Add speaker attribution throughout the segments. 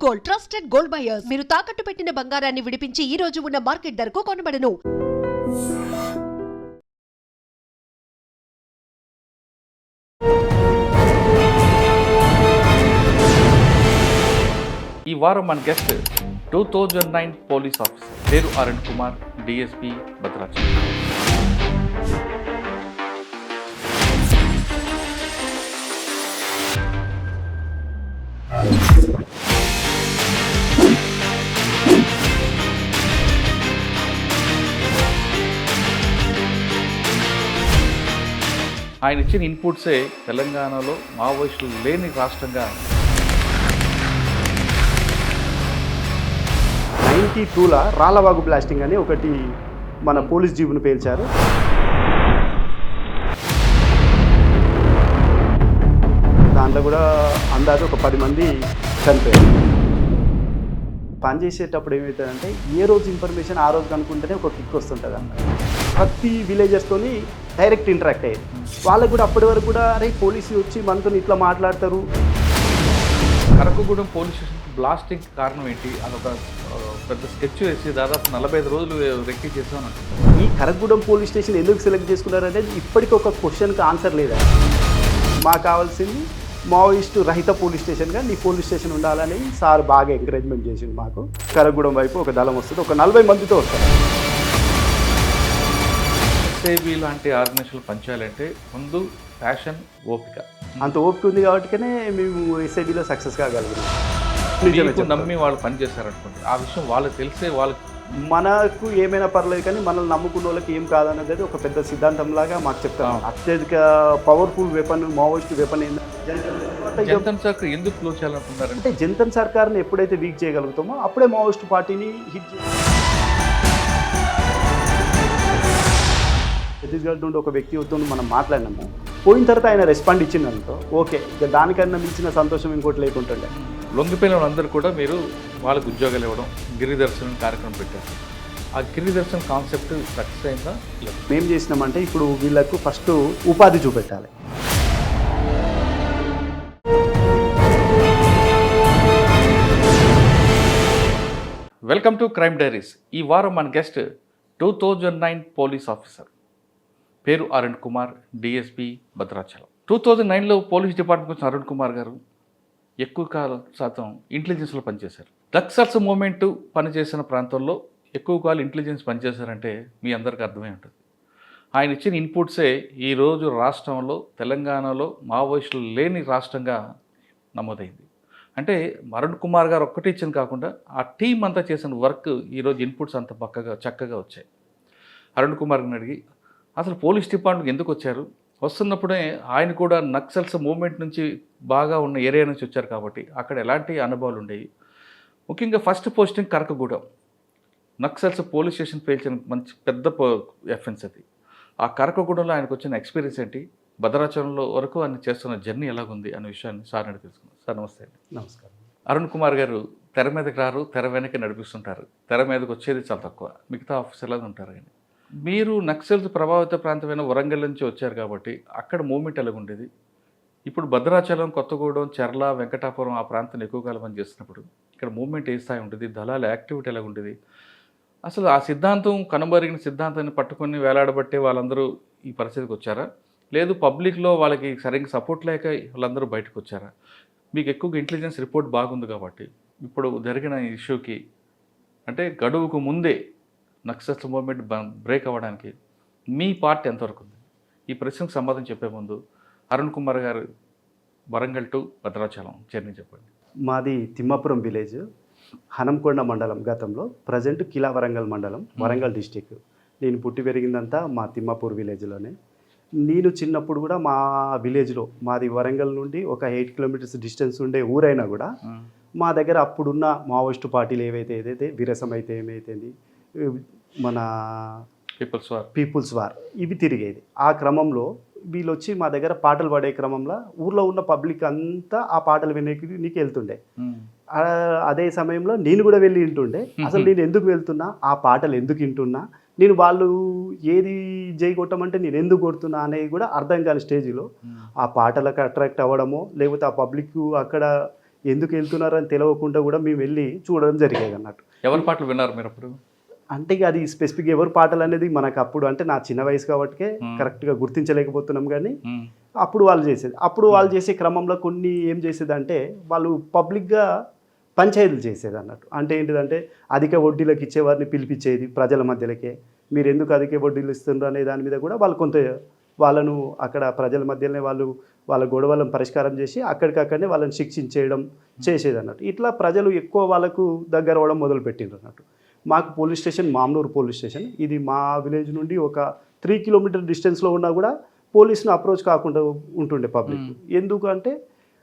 Speaker 1: Gold, trusted gold buyers. మీరు తాకట్టు పెట్టిన బంగారాన్ని విడిపించి ఈ రోజు ఉన్న మార్కెట్ ధరకు కొనబడను.
Speaker 2: ఈ వారం మన గెస్ట్ 2009 పోలీస్ ఆఫీసర్ పేరు అరుణ్ కుమార్, డిఎస్పీ భద్రాచలం. ఆయన ఇచ్చిన ఇన్పుట్సే తెలంగాణలో మావోయిస్టులు లేని రాష్ట్రంగా
Speaker 3: 92ల రాళ్ళవాగు బ్లాస్టింగ్ అని ఒకటి మన పోలీస్ జీబును పేల్చారు. దాంట్లో కూడా అందాజు ఒక 10 మంది చనిపోయారు. పనిచేసేటప్పుడు ఏమవుతుందంటే ఏ రోజు ఇన్ఫర్మేషన్ ఆ రోజు కనుక్కుంటేనే ఒక కిక్ వస్తుంటుంది అన్నమాట. ప్రతి విలేజర్స్తోని డైరెక్ట్ ఇంటరాక్ట్ అయ్యేది. వాళ్ళకు కూడా అప్పటి వరకు కూడా అరే పోలీసులు వచ్చి మనతో ఇట్లా మాట్లాడతారు.
Speaker 2: కరకగూడెం పోలీస్ స్టేషన్ బ్లాస్టింగ్ కారణం ఏంటి? అదొక పెద్ద స్కెచ్ వేసి దాదాపు 45 రోజులు రెక్కి చేసామని అంటున్నారు.
Speaker 3: ఈ కరకగూడెం పోలీస్ స్టేషన్ ఎందుకు సెలెక్ట్ చేసుకున్నారు అనేది ఇప్పటికీ ఒక క్వశ్చన్కి ఆన్సర్ లేదా. మాకు కావాల్సింది మావోయిస్టు రహిత పోలీస్ స్టేషన్గా నీ పోలీస్ స్టేషన్ ఉండాలని సార్ బాగా ఎంకరేజ్మెంట్ చేసింది మాకు. కరకగూడెం వైపు ఒక దళం వస్తుంది, ఒక 40 మందితో వస్తారు.
Speaker 2: ఎస్ఐబి లాంటి ఆర్గనైజేషన్లు పనిచేయాలంటే ముందు ప్యాషన్, ఓపిక.
Speaker 3: అంత ఓపిక ఉంది కాబట్టినే మేము ఎస్ఐబిలో సక్సెస్ కాగలిగాం.
Speaker 2: నమ్మి వాళ్ళు పనిచేశారనుకోండి, ఆ విషయం వాళ్ళకి తెలిసే వాళ్ళకి
Speaker 3: మనకు ఏమైనా పర్లేదు కానీ మనల్ని నమ్ముకున్న వాళ్ళకి ఏం కాదనేది ఒక పెద్ద సిద్ధాంతంలాగా మాకు చెప్తాం. అత్యధిక powerful weapon Maoist weapon
Speaker 2: Jantar సర్కార్ ఎందుకు క్లోజ్ చేయాలనుకున్నారంటే
Speaker 3: అంటే జంతర్ సర్కార్ని ఎప్పుడైతే వీక్ చేయగలుగుతామో అప్పుడే మావోయిస్ట్ పార్టీని హిట్ ఛత్తీస్గఢ్ నుండి ఒక వ్యక్తి వద్దు మనం మాట్లాడినాము. పోయిన తర్వాత ఆయన రెస్పాండ్ ఇచ్చిందంతో ఓకే, ఇక దానికన్నా మించిన సంతోషం ఇంకోటి లేకుంటుండే.
Speaker 2: లొంగిపోయిన వాళ్ళందరూ కూడా మీరు వాళ్ళకు ఉద్యోగాలు ఇవ్వడం, గిరిదర్శనం కార్యక్రమం పెట్టారు. ఆ గిరిదర్శనం కాన్సెప్ట్ సక్సెస్ అయిందా?
Speaker 3: మేము చేసినామంటే ఇప్పుడు వీళ్ళకు ఫస్ట్ ఉపాధి చూపెట్టాలి.
Speaker 2: Welcome to crime diaries. ఈ వారం మన గెస్ట్ 2009 పోలీస్ ఆఫీసర్ పేరు అరుణ్ కుమార్, డిఎస్పీ భద్రాచలం. 2009లో పోలీస్ డిపార్ట్మెంట్ వచ్చిన అరుణ్ కుమార్ గారు ఎక్కువ శాతం ఇంటెలిజెన్స్లో పనిచేశారు. నక్సల్స్ మూమెంట్ పనిచేసిన ప్రాంతంలో ఎక్కువ కాలం ఇంటెలిజెన్స్ పనిచేశారంటే మీ అందరికీ అర్థమై ఉంటుంది. ఆయన ఇచ్చిన ఇన్పుట్సే ఈరోజు రాష్ట్రంలో తెలంగాణలో మావోయిస్టులు లేని రాష్ట్రంగా నమోదైంది. అంటే అరుణ్ కుమార్ గారు ఒక్కటే ఇచ్చింది కాకుండా ఆ టీం అంతా చేసిన వర్క్ ఈరోజు ఇన్పుట్స్ అంత చక్కగా వచ్చాయి. అరుణ్ కుమార్ గారిని అడిగి అసలు పోలీస్ డిపార్ట్మెంట్ ఎందుకు వచ్చారు, వస్తున్నప్పుడే ఆయన కూడా నక్సల్స్ మూవ్మెంట్ నుంచి బాగా ఉన్న ఏరియా నుంచి వచ్చారు కాబట్టి అక్కడ ఎలాంటి అనుభవాలు ఉండేవి. ముఖ్యంగా first posting Karakagudem, Naxals police station పేల్చిన మంచి పెద్ద ఎఫెన్స్ అది. ఆ కరకగూడెంలో ఆయనకు వచ్చిన ఎక్స్పీరియన్స్ ఏంటి, భద్రాచలంలో వరకు ఆయన చేస్తున్న జర్నీ ఎలాగుంది అనే విషయాన్ని సార్ అడిగి తెలుసుకున్నాం. సార్ నమస్తే అండి.
Speaker 3: నమస్కారం.
Speaker 2: అరుణ్ కుమార్ గారు తెర మీదకి రారు, తెర వెనక నడిపిస్తుంటారు. తెర మీదకి వచ్చేది చాలా తక్కువ, మిగతా ఆఫీసర్లాగా ఉంటారు. కానీ మీరు నక్సల్స్ ప్రభావిత ప్రాంతమైన వరంగల్ నుంచి వచ్చారు కాబట్టి అక్కడ మూమెంట్ ఎలాగుండేది? ఇప్పుడు భద్రాచలం, కొత్తగూడెం, చెర్ల, వెంకటాపురం ఆ ప్రాంతాన్ని ఎక్కువ కాలం పని చేస్తున్నప్పుడు ఇక్కడ మూమెంట్ ఏ స్థాయి ఉంటుంది, దళాల యాక్టివిటీ ఎలాగుండేది? అసలు ఆ సిద్ధాంతం కనుమరిగిన సిద్ధాంతాన్ని పట్టుకొని వేలాడబట్టే వాళ్ళందరూ ఈ పరిస్థితికి వచ్చారా, లేదు పబ్లిక్లో వాళ్ళకి సరిగ్గా సపోర్ట్ లేక వాళ్ళందరూ బయటకు వచ్చారా? మీకు ఎక్కువగా ఇంటెలిజెన్స్ రిపోర్ట్ బాగుంది కాబట్టి ఇప్పుడు జరిగిన ఇష్యూకి అంటే గడువుకు ముందే నక్సల్స్ మూవ్మెంట్ బ్రేక్ అవ్వడానికి మీ పార్ట్ ఎంతవరకు ఉంది? ఈ ప్రశ్నకు సమాధానం చెప్పే ముందు అరుణ్ కుమార్ గారు వరంగల్ టు భద్రాచలం జర్నీ చెప్పండి.
Speaker 3: మాది తిమ్మాపురం విలేజ్, హనంకొండ మండలం, గతంలో ప్రజెంట్ కిలా వరంగల్ మండలం, వరంగల్ డిస్టిక్. నేను పుట్టి పెరిగిందంతా మా తిమ్మాపూర్ విలేజ్లోనే. నేను చిన్నప్పుడు కూడా మా విలేజ్లో, మాది వరంగల్ నుండి ఒక 8 కిలోమీటర్స్ డిస్టెన్స్ ఉండే ఊరైనా కూడా మా దగ్గర అప్పుడున్న మావోయిస్టు పార్టీలు ఏదైతే విరసం అయితే ఏమైతుంది, మన పీపుల్స్ వార్ ఇవి తిరిగేది. ఆ క్రమంలో వీళ్ళు వచ్చి మా దగ్గర పాటలు పాడే క్రమంలో ఊర్లో ఉన్న పబ్లిక్ అంతా ఆ పాటలు వినేకి వెళ్తుండే. అదే సమయంలో నేను కూడా వెళ్ళి వింటుండే. అసలు నేను ఎందుకు వెళ్తున్నా, ఆ పాటలు ఎందుకు వింటున్నా, నేను వాళ్ళు ఏది జై కొట్టమంటే నేను ఎందుకు కొడుతున్నా అనేది కూడా అర్థం కాని స్టేజ్లో ఆ పాటలకు అట్రాక్ట్ అవ్వడమో, లేకపోతే ఆ పబ్లిక్ అక్కడ ఎందుకు వెళ్తున్నారు అని తెలియకుండా కూడా మేము వెళ్ళి చూడడం జరిగేది అన్నట్టు.
Speaker 2: ఎవరి పాటలు విన్నారు మీరు అప్పుడు?
Speaker 3: అంటే ఇక అది స్పెసిఫిక్ ఎవరు పాటలు అనేది మనకు అప్పుడు అంటే నా చిన్న వయసు కాబట్టి కరెక్ట్గా గుర్తించలేకపోతున్నాం, కానీ అప్పుడు వాళ్ళు చేసే క్రమంలో కొన్ని ఏం చేసేదంటే వాళ్ళు పబ్లిక్గా పంచాయతీలు చేసేది అన్నట్టు. అంటే ఏంటిదంటే అధిక వడ్డీలకు ఇచ్చేవారిని పిలిపించేది ప్రజల మధ్యలోకే, మీరు ఎందుకు అధిక వడ్డీలు ఇస్తున్నారు అనే దాని మీద కూడా వాళ్ళు కొంత వాళ్ళను అక్కడ ప్రజల మధ్యలోనే వాళ్ళ గొడవలను పరిష్కారం చేసి అక్కడికక్కడనే వాళ్ళని శిక్షించేయడం చేసేది అన్నట్టు. ఇట్లా ప్రజలు ఎక్కువ వాళ్ళకు దగ్గర అవ్వడం మొదలుపెట్టిండ్రు అన్నట్టు. మాకు police station Mamnoor police station, ఇది మా విలేజ్ నుండి ఒక 3 కిలోమీటర్ డిస్టెన్స్లో ఉన్నా కూడా పోలీసును అప్రోచ్ కాకుండా ఉంటుండే పబ్లిక్. ఎందుకు అంటే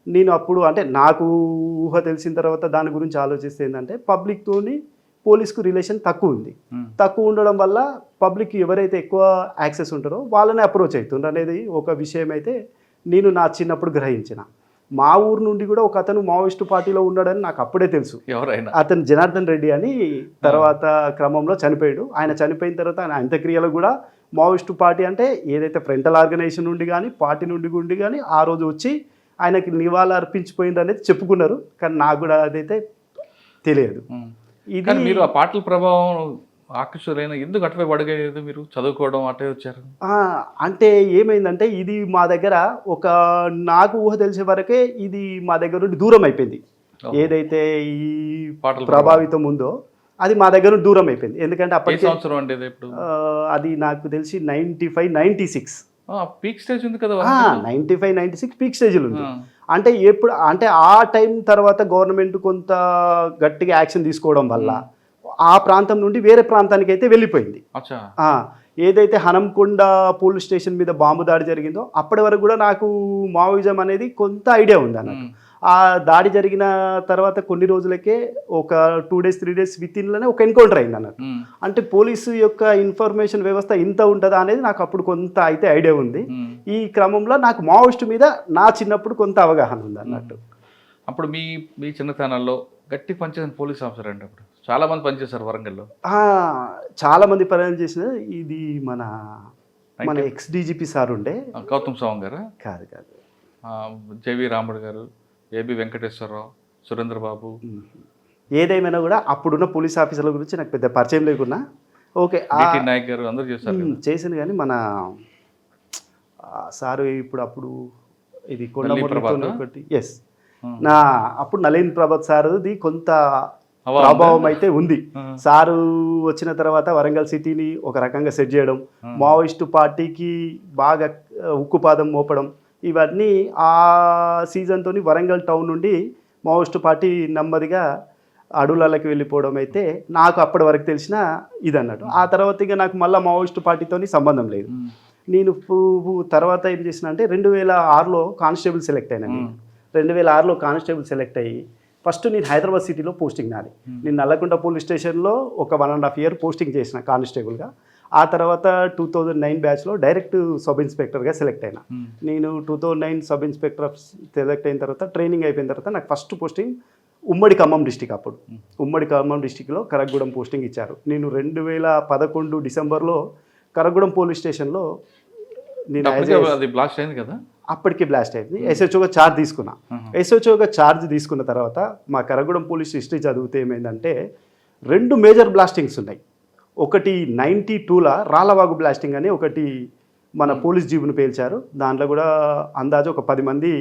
Speaker 3: నేను అప్పుడు అంటే నాకు ఊహ తెలిసిన తర్వాత దాని గురించి ఆలోచిస్తే ఏంటంటే పబ్లిక్తోని పోలీస్కు రిలేషన్ తక్కువ ఉంది. తక్కువ ఉండడం వల్ల పబ్లిక్ ఎవరైతే ఎక్కువ యాక్సెస్ ఉంటారో వాళ్ళని అప్రోచ్ అవుతుండ్రు అనేది ఒక విషయం అయితే నేను నా చిన్నప్పుడు గ్రహించిన. మా ఊరు నుండి కూడా ఒక అతను మావోయిస్టు పార్టీలో ఉన్నాడని నాకు అప్పుడే తెలుసు.
Speaker 2: ఎవరైనా
Speaker 3: అతను జనార్దన్ రెడ్డి అని తర్వాత క్రమంలో చనిపోయాడు. ఆయన చనిపోయిన తర్వాత ఆయన అంత్యక్రియలు కూడా మావోయిస్టు పార్టీ అంటే ఏదైతే ఫ్రంటల్ ఆర్గనైజేషన్ నుండి కానీ పార్టీ నుండి కానీ ఆ రోజు వచ్చి ఆయనకి నివాళులు అర్పించిపోయింది అనేది చెప్పుకున్నారు, కానీ నాకు కూడా అదైతే తెలియదు.
Speaker 2: ఇది మీరు ఆ పాటల ప్రభావం ఆకర్షులైన ఎందుకు అటువైపు అడగలేదు? మీరు చదువుకోవడం అటే వచ్చారు
Speaker 3: అంటే ఏమైందంటే ఇది మా దగ్గర ఒక నాకు ఊహ తెలిసే వరకే ఇది మా దగ్గర నుండి దూరం అయిపోయింది. ఏదైతే ఈ
Speaker 2: పాటల
Speaker 3: ప్రభావితం ఉందో అది మా దగ్గర నుండి దూరం అయిపోయింది. ఎందుకంటే అప్పటి
Speaker 2: సంవత్సరం అంటే
Speaker 3: అది నాకు తెలిసి 95-96
Speaker 2: పీక్ స్టేజ్ ఉంది కదా.
Speaker 3: 95-96 పీక్ స్టేజ్లో ఉంది. అంటే ఎప్పుడు అంటే ఆ టైం తర్వాత గవర్నమెంట్ కొంత గట్టిగా యాక్షన్ తీసుకోవడం వల్ల ఆ ప్రాంతం నుండి వేరే ప్రాంతానికి అయితే వెళ్ళిపోయింది. ఏదైతే హనంకొండ పోలీస్ స్టేషన్ మీద బాంబు దాడి జరిగిందో అప్పటి వరకు కూడా నాకు మావోయిజం అనేది కొంత ఐడియా ఉంది అన్నట్టు. ఆ దాడి జరిగిన తర్వాత కొన్ని రోజులకే ఒక 2 days 3 days వితిన్లోనే ఒక ఎన్కౌంటర్ అయింది అన్నట్టు. అంటే పోలీసు యొక్క ఇన్ఫర్మేషన్ వ్యవస్థ ఇంత ఉంటుందా అనేది నాకు అప్పుడు కొంత అయితే ఐడియా ఉంది. ఈ క్రమంలో నాకు మావోయిస్టు మీద నా చిన్నప్పుడు కొంత అవగాహన ఉంది అన్నట్టు.
Speaker 2: అప్పుడు మీ చిన్నతనంలో గట్టి పనిచేసిన పోలీస్ ఆఫీసర్ అండి అప్పుడు చాలా మంది పనిచేశారు వరంగల్లో.
Speaker 3: చాలా మంది పని చేసిన ఇది మన ex-DGP సార్ ఉండే
Speaker 2: గౌతమ్ సవాంగ్ గారు
Speaker 3: కాదు
Speaker 2: జేవి రాముడు గారు, ఏబి వెంకటేశ్వరరావు, సురేంద్ర బాబు.
Speaker 3: ఏదేమైనా కూడా అప్పుడున్న పోలీస్ ఆఫీసర్ల గురించి నాకు పెద్ద పరిచయం లేకున్నా ఓకే
Speaker 2: నాయక్ గారు అందరూ
Speaker 3: చేసింది, కానీ మన సారు అప్పుడు ఇది కొండమూరుతో ఒకటి నా అప్పుడు నళీన్ ప్రభాత్ సార్ది కొంత ప్రభావం అయితే ఉంది. సారు వచ్చిన తర్వాత వరంగల్ సిటీని ఒక రకంగా సెట్ చేయడం, మావోయిస్టు పార్టీకి బాగా ఉక్కుపాదం మోపడం, ఇవన్నీ ఆ సీజన్తో వరంగల్ టౌన్ నుండి మావోయిస్టు పార్టీ నెమ్మదిగా అడవులకి వెళ్ళిపోవడం అయితే నాకు అప్పటి వరకు తెలిసిన ఇదన్నట్టు. ఆ తర్వాత ఇక నాకు మళ్ళీ మావోయిస్టు పార్టీతో సంబంధం లేదు. నేను తర్వాత ఏం చేసిన అంటే 2006లో కానిస్టేబుల్ సెలెక్ట్ అయినా. నేను 2006లో కానిస్టేబుల్ సెలెక్ట్ అయ్యి ఫస్ట్ నేను హైదరాబాద్ సిటీలో పోస్టింగ్ నాది. నేను నల్లకుంట పోలీస్ స్టేషన్లో ఒక 1.5 year పోస్టింగ్ చేసిన కానిస్టేబుల్గా. ఆ తర్వాత 2009 బ్యాచ్లో డైరెక్ట్ సబ్ ఇన్స్పెక్టర్గా సెలెక్ట్ అయినా. నేను 2009 సబ్ ఇన్స్పెక్టర్ సెలెక్ట్ అయిన తర్వాత ట్రైనింగ్ అయిపోయిన తర్వాత నాకు ఫస్ట్ పోస్టింగ్ ఉమ్మడి ఖమ్మం డిస్టిక్. అప్పుడు ఉమ్మడి ఖమ్మం డిస్టిక్లో కరగూడెం పోస్టింగ్ ఇచ్చారు. నేను 2011 డిసెంబర్లో కరగూడెం పోలీస్ స్టేషన్లో నేను
Speaker 2: బ్లాస్ట్ అయింది కదా,
Speaker 3: అప్పటికి బ్లాస్ట్ అయింది. ఎస్హెచ్ఓగా ఛార్జ్ తీసుకున్నా. ఎస్హెచ్ఓగా ఛార్జ్ తీసుకున్న తర్వాత మా కరగూడెం పోలీస్ హిస్టరీ చదివితే ఏమైందంటే 2 మేజర్ బ్లాస్టింగ్స్ ఉన్నాయి. ఒకటి 92లో రాళ్ళవాగు బ్లాస్టింగ్ అని ఒకటి మన పోలీస్ జీబును పేల్చారు. దాంట్లో కూడా అందాజు ఒక 10 మంది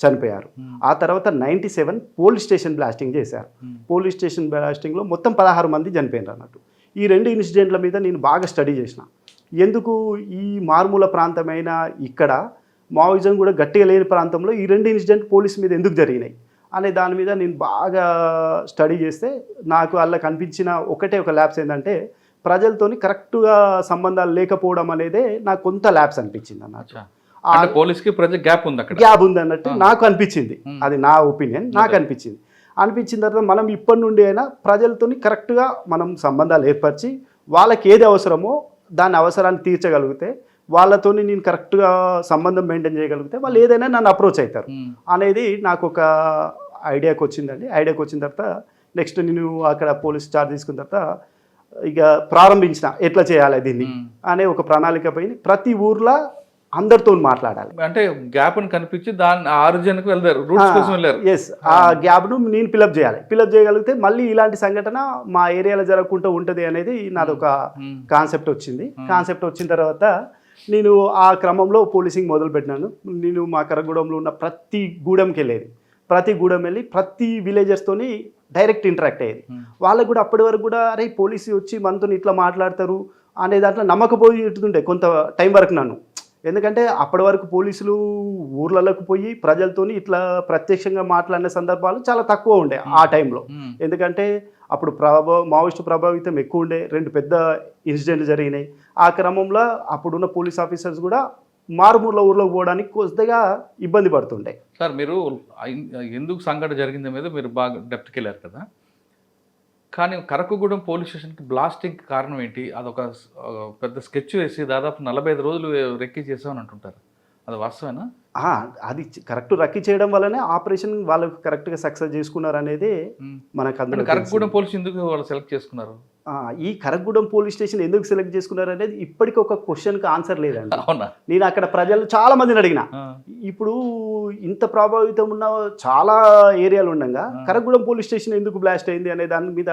Speaker 3: చనిపోయారు. ఆ తర్వాత 97 పోలీస్ స్టేషన్ బ్లాస్టింగ్ చేశారు. పోలీస్ స్టేషన్ బ్లాస్టింగ్లో మొత్తం 16 మంది చనిపోయారు అన్నట్టు. ఈ 2 ఇన్సిడెంట్ల మీద నేను బాగా స్టడీ చేసిన. ఎందుకు ఈ మారుమూల ప్రాంతమైన ఇక్కడ మావోయిజం కూడా గట్టిగా లేని ప్రాంతంలో ఈ 2 ఇన్సిడెంట్ పోలీస్ మీద ఎందుకు జరిగినాయి అనే దాని మీద నేను బాగా స్టడీ చేస్తే నాకు అలా కనిపించిన ఒక ల్యాబ్స్ ఏంటంటే ప్రజలతోని కరెక్ట్గా సంబంధాలు లేకపోవడం అనేదే నాకు కొంత ల్యాబ్స్ అనిపించింది అన్నట్టు.
Speaker 2: పోలీస్కి ప్రజలు గ్యాప్
Speaker 3: ఉంది అన్నట్టు నాకు అనిపించింది. అది నా ఒపీనియన్. నాకు అనిపించిన తర్వాత మనం ఇప్పటి నుండి అయినా ప్రజలతోని కరెక్ట్గా మనం సంబంధాలు ఏర్పరిచి వాళ్ళకి ఏది అవసరమో దాని అవసరాన్ని తీర్చగలిగితే వాళ్ళతో నేను కరెక్ట్గా సంబంధం మెయింటైన్ చేయగలిగితే వాళ్ళు ఏదైనా నన్ను అప్రోచ్ అవుతారు అనేది నాకు ఒక ఐడియాకి వచ్చిందండి. ఐడియాకి వచ్చిన తర్వాత నెక్స్ట్ నేను అక్కడ పోలీస్ ఛార్జ్ తీసుకున్న తర్వాత ఇక ప్రారంభించిన ఎట్లా చేయాలి దీన్ని అనే ఒక ప్రణాళిక పైన ప్రతి ఊర్లో అందరితో మాట్లాడాలి.
Speaker 2: అంటే గ్యాప్ అని కనిపించి దాని ఆరిజిన్కి వెళ్తారు, రూట్స్ కోసం వెళ్ళారు.
Speaker 3: ఎస్, ఆ గ్యాప్ను నేను ఫిలప్ చేయాలి. ఫిలప్ చేయగలిగితే మళ్ళీ ఇలాంటి సంఘటన మా ఏరియాలో జరగకుండా ఉంటుంది అనేది నాదొక కాన్సెప్ట్ వచ్చింది. కాన్సెప్ట్ వచ్చిన తర్వాత నేను ఆ క్రమంలో పోలీసింగ్ మొదలుపెట్టినాను. నేను మా కరగూడెంలో ఉన్న ప్రతి గూడెంకి వెళ్ళేది, ప్రతి గూడెం వెళ్ళి ప్రతి విలేజర్స్తోని డైరెక్ట్ ఇంటరాక్ట్ అయ్యేది. వాళ్ళకు కూడా అప్పటి వరకు కూడా అరే పోలీసు వచ్చి మనతో ఇట్లా మాట్లాడతారు అనే దాంట్లో నమ్మకపోతుండే కొంత టైం వరకు నన్ను. ఎందుకంటే అప్పటి వరకు పోలీసులు ఊర్లలోకి పోయి ప్రజలతోని ఇట్లా ప్రత్యక్షంగా మాట్లాడిన సందర్భాలు చాలా తక్కువ ఉండే ఆ టైంలో. ఎందుకంటే అప్పుడు మావోయిస్టు ప్రభావితం ఎక్కువ ఉండే, 2 పెద్ద ఇన్సిడెంట్లు జరిగినాయి. ఆ క్రమంలో అప్పుడున్న పోలీస్ ఆఫీసర్స్ కూడా మారుమూల ఊర్లోకి పోవడానికి కొద్దిగా ఇబ్బంది పడుతుండే.
Speaker 2: సార్ మీరు ఎందుకు సంఘటన జరిగింది మీద మీరు బాగా డెప్త్కి వెళ్ళారు కదా, కానీ కరకుగూడెం పోలీస్ స్టేషన్కి బ్లాస్టింగ్ కారణం ఏంటి? అదొక పెద్ద స్కెచ్ వేసి దాదాపు 45 రోజులు రెక్కి చేసామని అంటుంటారు, అది వాస్తవేనా?
Speaker 3: అది కరెక్ట్ రక్కి చేయడం వల్లనే ఆపరేషన్ వాళ్ళు కరెక్ట్గా సక్సెస్ చేసుకున్నారు అనేది మనకు అందరూ.
Speaker 2: కరకుగూడెం పోలీస్ ఎందుకు వాళ్ళు సెలెక్ట్ చేసుకున్నారు?
Speaker 3: ఈ కరగూడెం పోలీస్ స్టేషన్ ఎందుకు సెలెక్ట్ చేసుకున్నారు అనేది ఇప్పటికీ ఒక క్వశ్చన్కి ఆన్సర్ లేదండి.
Speaker 2: అవునా?
Speaker 3: నేను అక్కడ ప్రజలు చాలా మందిని అడిగిన, ఇప్పుడు ఇంత ప్రభావితం ఉన్న చాలా ఏరియాలు ఉండగా కరగూడెం పోలీస్ స్టేషన్ ఎందుకు బ్లాస్ట్ అయింది అనే దాని మీద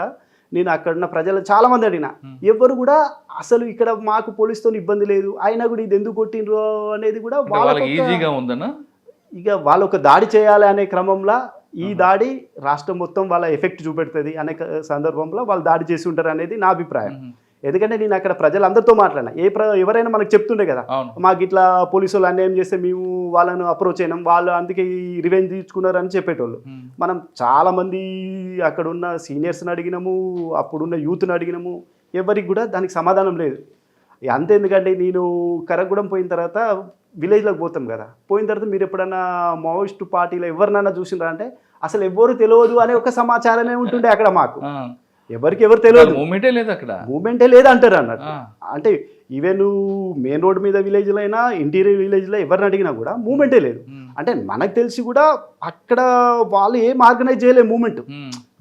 Speaker 3: నేను అక్కడ ఉన్న ప్రజలు చాలా మంది అడిగిన. ఎవరు కూడా అసలు ఇక్కడ మాకు పోలీసుతో ఇబ్బంది లేదు, అయినా కూడా ఇది ఎందుకు కొట్టిండ్రు అనేది కూడా
Speaker 2: ఈజీగా ఉందన్నా.
Speaker 3: ఇక వాళ్ళు ఒక దాడి చేయాలి అనే క్రమంలో ఈ దాడి రాష్ట్రం మొత్తం వాళ్ళ ఎఫెక్ట్ చూపెడుతుంది అనే సందర్భంలో వాళ్ళు దాడి చేసి ఉంటారు అనేది నా అభిప్రాయం. ఎందుకంటే నేను అక్కడ ప్రజలందరితో మాట్లాడినా, ఎవరైనా మనకు చెప్తుండే కదా మాకు ఇట్లా పోలీసు వాళ్ళు అన్యాయం చేస్తే మేము వాళ్ళను అప్రోచ్ అయినాం, వాళ్ళు అందుకే ఈ రివెంజ్ తీర్చుకున్నారు అని చెప్పేటోళ్ళు. మనం చాలామంది అక్కడ ఉన్న సీనియర్స్ని అడిగినాము, అప్పుడున్న యూత్ని అడిగినాము, ఎవరికి కూడా దానికి సమాధానం లేదు. అంతే, ఎందుకంటే నేను కరగూడెం పోయిన తర్వాత విలేజ్లోకి పోతాం కదా, పోయిన తర్వాత మీరు ఎప్పుడన్నా మావోయిస్టు పార్టీలో ఎవరినైనా చూసినారా అంటే అసలు ఎవ్వరు తెలియదు అనే ఒక సమాచారమే ఉంటుండే అక్కడ మాకు. ఎవరికి ఎవరు తెలియదు,
Speaker 2: మూమెంటే లేదు అక్కడ,
Speaker 3: మూమెంటే లేదు అంటారు అన్నట్టు. అంటే ఈవెన్ మెయిన్ రోడ్ మీద విలేజ్లో అయినా ఇంటీరియర్ విలేజ్లో ఎవరిని అడిగినా కూడా మూమెంటే లేదు. అంటే మనకు తెలిసి కూడా అక్కడ వాళ్ళు ఏం ఆర్గనైజ్ చేయలేదు మూమెంట్,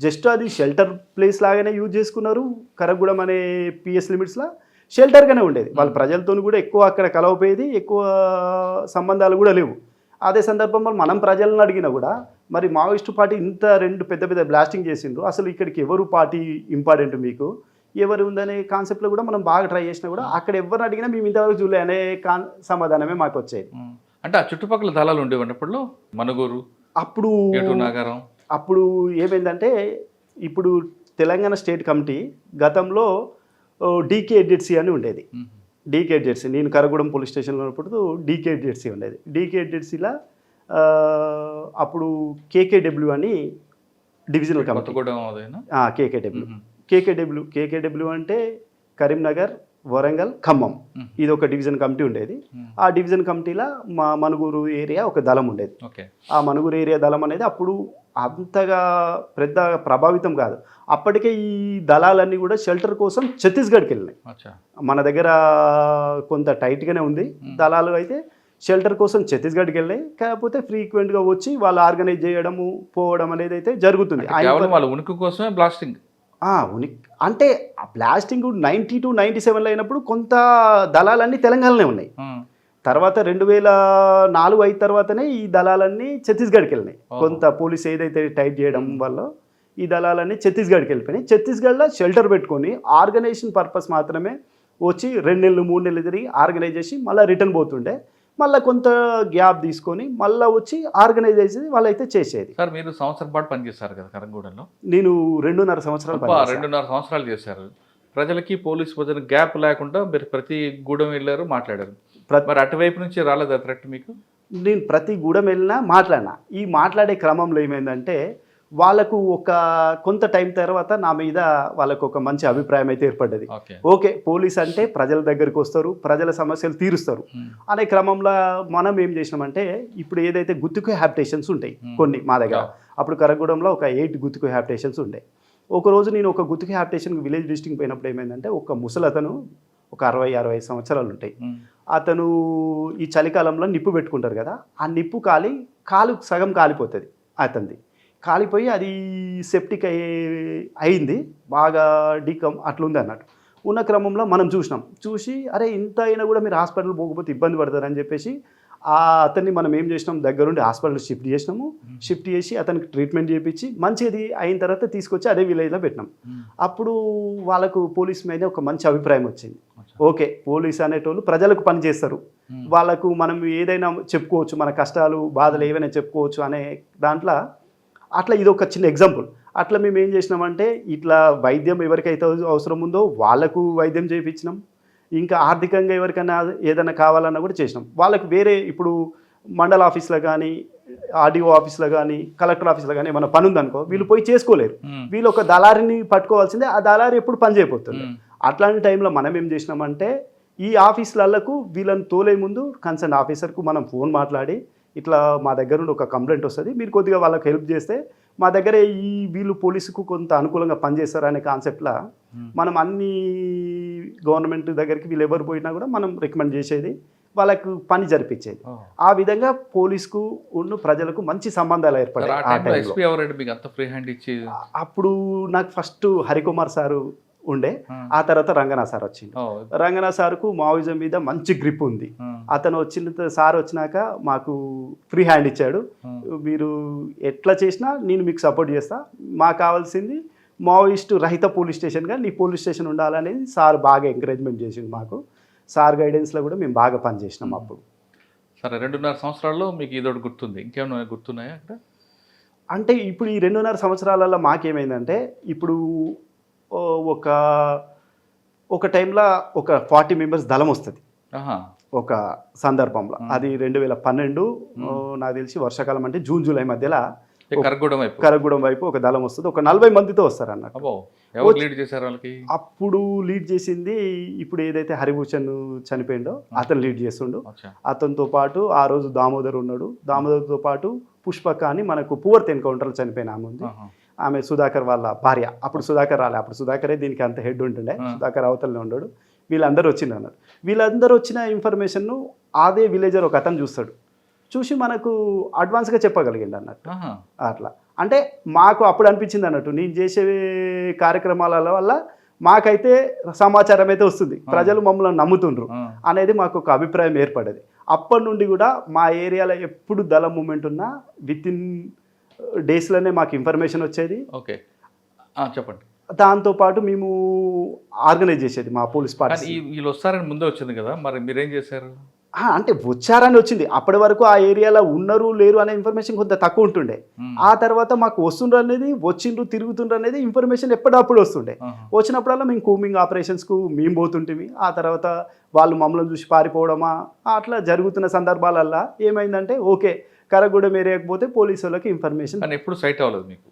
Speaker 3: జస్ట్ అది షెల్టర్ ప్లేస్ లాగానే యూజ్ చేసుకున్నారు. కరగూడెం అనే పిఎస్ లిమిట్స్లో షెల్టర్గానే ఉండేది, వాళ్ళ ప్రజలతో కూడా ఎక్కువ అక్కడ కలవపోయేది, ఎక్కువ సంబంధాలు కూడా లేవు. అదే సందర్భంలో మనం ప్రజలను అడిగినా కూడా మరి మావోయిస్టు పార్టీ ఇంత 2 పెద్ద పెద్ద బ్లాస్టింగ్ చేసిండ్రు, అసలు ఇక్కడికి ఎవరు పార్టీ ఇంపార్టెంట్ మీకు ఎవరు ఉందనే కాన్సెప్ట్లో కూడా మనం బాగా ట్రై చేసినా కూడా అక్కడ ఎవరిని అడిగినా మేము ఇంతవరకు చూడలే అనే సమాధానమే మాకు వచ్చేది.
Speaker 2: అంటే ఆ చుట్టుపక్కల దళాలు ఉండేవి అప్పట్లో, మనుగూరు,
Speaker 3: అప్పుడు
Speaker 2: నగరం.
Speaker 3: అప్పుడు ఏమైందంటే ఇప్పుడు తెలంగాణ స్టేట్ కమిటీ గతంలో డీకేజెడ్సీ అని ఉండేది. డీకేజెడ్సీ నేను కరగూడెం పోలీస్ స్టేషన్లో ఉన్నప్పుడు డీకేజెడ్సీ ఉండేది. డీకేజెడ్సీలో అప్పుడు కేకేడబ్ల్యూ అని డివిజనల్ కమిటీ. కేకేడబ్ల్యూ అంటే కరీంనగర్, వరంగల్, ఖమ్మం, ఇది ఒక డివిజన్ కమిటీ ఉండేది. ఆ డివిజన్ కమిటీలో మా మనుగూరు ఏరియా ఒక దళం ఉండేది. ఆ మనుగూరు ఏరియా దళం అనేది అప్పుడు అంతగా పెద్ద ప్రభావితం కాదు. అప్పటికే ఈ దళాలన్నీ కూడా షెల్టర్ కోసం ఛత్తీస్గఢ్కి వెళ్ళినాయి. మన దగ్గర కొంత టైట్గానే ఉంది, దళాలు అయితే షెల్టర్ కోసం ఛత్తీస్గఢ్కి వెళ్ళాయి. కాకపోతే ఫ్రీక్వెంట్గా వచ్చి వాళ్ళు ఆర్గనైజ్ చేయడము పోవడం అనేది అయితే జరుగుతుంది.
Speaker 2: వాళ్ళ ఉనికి కోసమే బ్లాస్టింగ్.
Speaker 3: అంటే ఆ బ్లాస్టింగ్ 90 to 97 అయినప్పుడు కొంత దళాలన్నీ తెలంగాణలోనే ఉన్నాయి. తర్వాత 2004 అయిన తర్వాతనే ఈ దళాలన్నీ ఛత్తీస్గఢ్కి వెళ్ళినాయి. కొంత పోలీస్ ఏదైతే టైట్ చేయడం వల్ల ఈ దళాలన్నీ ఛత్తీస్గఢ్కి వెళ్ళిపోయినాయి. ఛత్తీస్గఢ్లో షెల్టర్ పెట్టుకొని ఆర్గనైజేషన్ పర్పస్ మాత్రమే వచ్చి 2 నెలలు 3 నెలలు తిరిగి ఆర్గనైజ్ చేసి మళ్ళీ రిటర్న్ పోతుండే. మళ్ళీ కొంత గ్యాప్ తీసుకొని మళ్ళీ వచ్చి ఆర్గనైజ్ చేసి వాళ్ళైతే చేసేది.
Speaker 2: సార్ మీరు సంవత్సరం పాటు పనిచేస్తారు కదా కరంగూడెంలో?
Speaker 3: నేను 2.5 సంవత్సరాలు
Speaker 2: 2.5 సంవత్సరాలు చేశారు. ప్రజలకి పోలీసు ప్రజలు గ్యాప్ లేకుండా మీరు ప్రతి గూడెం వెళ్ళారు, మాట్లాడారు. మరి అటువైపు నుంచి రాలేదా థ్రెట్ మీకు?
Speaker 3: నేను ప్రతి గూడెం వెళ్ళినా మాట్లాడినా. ఈ మాట్లాడే క్రమంలో ఏమైందంటే వాళ్ళకు ఒక కొంత టైం తర్వాత నా మీద వాళ్ళకు ఒక మంచి అభిప్రాయం అయితే ఏర్పడ్డది. ఓకే, పోలీస్ అంటే ప్రజల దగ్గరికి వస్తారు, ప్రజల సమస్యలు తీరుస్తారు అనే క్రమంలో మనం ఏం చేసినామంటే ఇప్పుడు ఏదైతే గుత్తుకు హ్యాబిటేషన్స్ ఉంటాయి కొన్ని మా దగ్గర, అప్పుడు కరగూడెంలో ఒక 8 గుత్తుకు హ్యాబిటేషన్స్ ఉంటాయి. ఒకరోజు నేను ఒక గుత్తుకు హ్యాబిటేషన్కి విలేజ్ డిస్ట్రిక్ట్ పోయినప్పుడు ఏమైందంటే ఒక ముసలతను ఒక 60-65 సంవత్సరాలు ఉంటాయి. అతను ఈ చలికాలంలో నిప్పు పెట్టుకుంటారు కదా, ఆ నిప్పు కాలు సగం కాలిపోతుంది. అతనిది కాలిపోయి అది సెప్టిక్ అయింది, బాగా అట్లుంది అన్నట్టు. ఉన్న క్రమంలో మనం చూసి అరే ఇంత అయినా కూడా మీరు హాస్పిటల్ పోకపోతే ఇబ్బంది పడతారని చెప్పేసి అతన్ని మనం ఏం చేసినాం, దగ్గరుండి హాస్పిటల్ షిఫ్ట్ చేసి అతనికి ట్రీట్మెంట్ చేయించి మంచిది అయిన తర్వాత తీసుకొచ్చి అదే విలేజ్లో పెట్టినాం. అప్పుడు వాళ్ళకు పోలీస్ మీద ఒక మంచి అభిప్రాయం వచ్చింది. ఓకే, పోలీస్ అనేటోళ్ళు ప్రజలకు పని చేస్తారు, వాళ్ళకు మనం ఏదైనా చెప్పుకోవచ్చు, మన కష్టాలు బాధలు ఏవైనా చెప్పుకోవచ్చు అనే దాంట్లో అట్లా ఇది ఒక చిన్న ఎగ్జాంపుల్. అట్లా మేము ఏం చేసినామంటే ఇట్లా వైద్యం ఎవరికైతే అవసరం ఉందో వాళ్ళకు వైద్యం చేయించినాం, ఇంకా ఆర్థికంగా ఎవరికైనా ఏదైనా కావాలన్నా కూడా చేసినాం. వాళ్ళకు వేరే ఇప్పుడు మండల ఆఫీస్లో కానీ ఆర్డీఓ ఆఫీస్లో కానీ కలెక్టర్ ఆఫీస్లో కానీ ఏమైనా పని ఉందనుకో వీళ్ళు పోయి చేసుకోలేరు, వీళ్ళు ఒక దళారిని పట్టుకోవాల్సిందే, ఆ దళారి ఎప్పుడు పని చేయబోతుంది. అట్లాంటి టైంలో మనం ఏం చేసినామంటే ఈ ఆఫీసులకు వీళ్ళని తోలే ముందు కన్సర్న్ ఆఫీసర్కు మనం ఫోన్ మాట్లాడి ఇట్లా మా దగ్గర నుండి ఒక కంప్లైంట్ వస్తుంది, మీరు కొద్దిగా వాళ్ళకి హెల్ప్ చేస్తే మా దగ్గర వీళ్ళు పోలీసుకు కొంత అనుకూలంగా పనిచేస్తారు అనే కాన్సెప్ట్లో మనం అన్ని గవర్నమెంట్ దగ్గరికి వీళ్ళు ఎవరు పోయినా కూడా మనం రికమెండ్ చేసేది, వాళ్ళకు పని జరిపించేది. ఆ విధంగా పోలీసుకు ఉన్న ప్రజలకు మంచి సంబంధాలు ఏర్పడాయి. అప్పుడు నాకు ఫస్ట్ హరికుమార్ సారు ఉండే, ఆ తర్వాత రంగనాథ్ సార్ వచ్చింది. రంగనాథ్ సార్కు మావోయిజం మీద మంచి గ్రిప్ ఉంది. అతను వచ్చిన సార్ వచ్చినాక మాకు ఫ్రీ హ్యాండ్ ఇచ్చాడు, మీరు ఎట్లా చేసినా నేను మీకు సపోర్ట్ చేస్తా, మాకు కావాల్సింది మావోయిస్టు రహిత పోలీస్ స్టేషన్గా నీ పోలీస్ స్టేషన్ ఉండాలనేది సార్ బాగా ఎంకరేజ్మెంట్ చేసింది మాకు. సార్ గైడెన్స్లో కూడా మేము బాగా పనిచేసినాం అప్పుడు.
Speaker 2: సరే, 2.5 సంవత్సరాల్లో మీకు ఇదొకటి గుర్తుంది, ఇంకేమైనా గుర్తున్నాయా అక్కడ?
Speaker 3: అంటే ఇప్పుడు ఈ 2.5 సంవత్సరాలలో మాకేమైందంటే ఇప్పుడు ఒక టైంలో ఒక 40 మెంబర్స్ దళం వస్తుంది ఒక సందర్భంలో. అది 2012 నాకు తెలిసి వర్షాకాలం అంటే జూన్ జూలై మధ్యలో కరగూడెం వైపు ఒక దళం వస్తుంది, ఒక 40 మందితో వస్తారు అన్నట్టు. అప్పుడు లీడ్ చేసింది ఇప్పుడు ఏదైతే హరిభూషణ్ చనిపోయిండో అతను లీడ్ చేస్తుండు. అతనితో పాటు ఆ రోజు దామోదర్ ఉన్నాడు, దామోదర్తో పాటు పుష్పక అని మనకు పువర్త్ ఎన్కౌంటర్లో చనిపోయిన ఆమె ఉంది, ఆమె సుధాకర్ వాళ్ళ భార్య. అప్పుడు సుధాకర్ రాలే, అప్పుడు సుధాకరే దీనికి అంత హెడ్ ఉంటుండే, సుధాకర్ అవతలనే ఉన్నాడు. వీళ్ళందరూ వచ్చింది అన్నారు. వీళ్ళందరూ వచ్చిన ఇన్ఫర్మేషన్ను అదే విలేజర్ ఒక అతను చూసి మనకు అడ్వాన్స్గా చెప్పగలిగిండు అన్నట్టు. అట్లా అంటే మాకు అప్పుడు అనిపించింది అన్నట్టు, నేను చేసే కార్యక్రమాల వల్ల మాకైతే సమాచారం అయితే వస్తుంది, ప్రజలు మమ్మల్ని నమ్ముతుండ్రు అనేది మాకు ఒక అభిప్రాయం ఏర్పడేది. అప్పటి నుండి కూడా మా ఏరియాలో ఎప్పుడు దళ మూమెంట్ ఉన్నా వితిన్ డేస్లోనే మాకు ఇన్ఫర్మేషన్ వచ్చేది.
Speaker 2: ఓకే, చెప్పండి.
Speaker 3: దాంతోపాటు మేము ఆర్గనైజ్ చేసేది మా పోలీస్ పార్టీ.
Speaker 2: వీళ్ళు వస్తారని ముందే వచ్చింది కదా, మరి మీరేం చేశారు?
Speaker 3: అంటే వచ్చారని వచ్చింది, అప్పటి వరకు ఆ ఏరియాలో ఉన్నారు లేరు అనే ఇన్ఫర్మేషన్ కొంత తక్కువ ఉంటుండే. ఆ తర్వాత మాకు వస్తుండ్రు అనేది, వచ్చిండ్రు తిరుగుతుండ్రు అనేది ఇన్ఫర్మేషన్ ఎప్పటికప్పుడు వస్తుండే. వచ్చినప్పుడల్లా మేము కూమింగ్ ఆపరేషన్స్కు మేము పోతుంటిమి. ఆ తర్వాత వాళ్ళు మమ్మల్ని చూసి పారిపోవడమా అట్లా జరుగుతున్న సందర్భాలల్లో ఏమైందంటే ఓకే కరగూడెం ఏరియాకి పోతే పోలీసు వాళ్ళకి ఇన్ఫర్మేషన్
Speaker 2: ఎప్పుడు సైట్ అవ్వలేదు మీకు?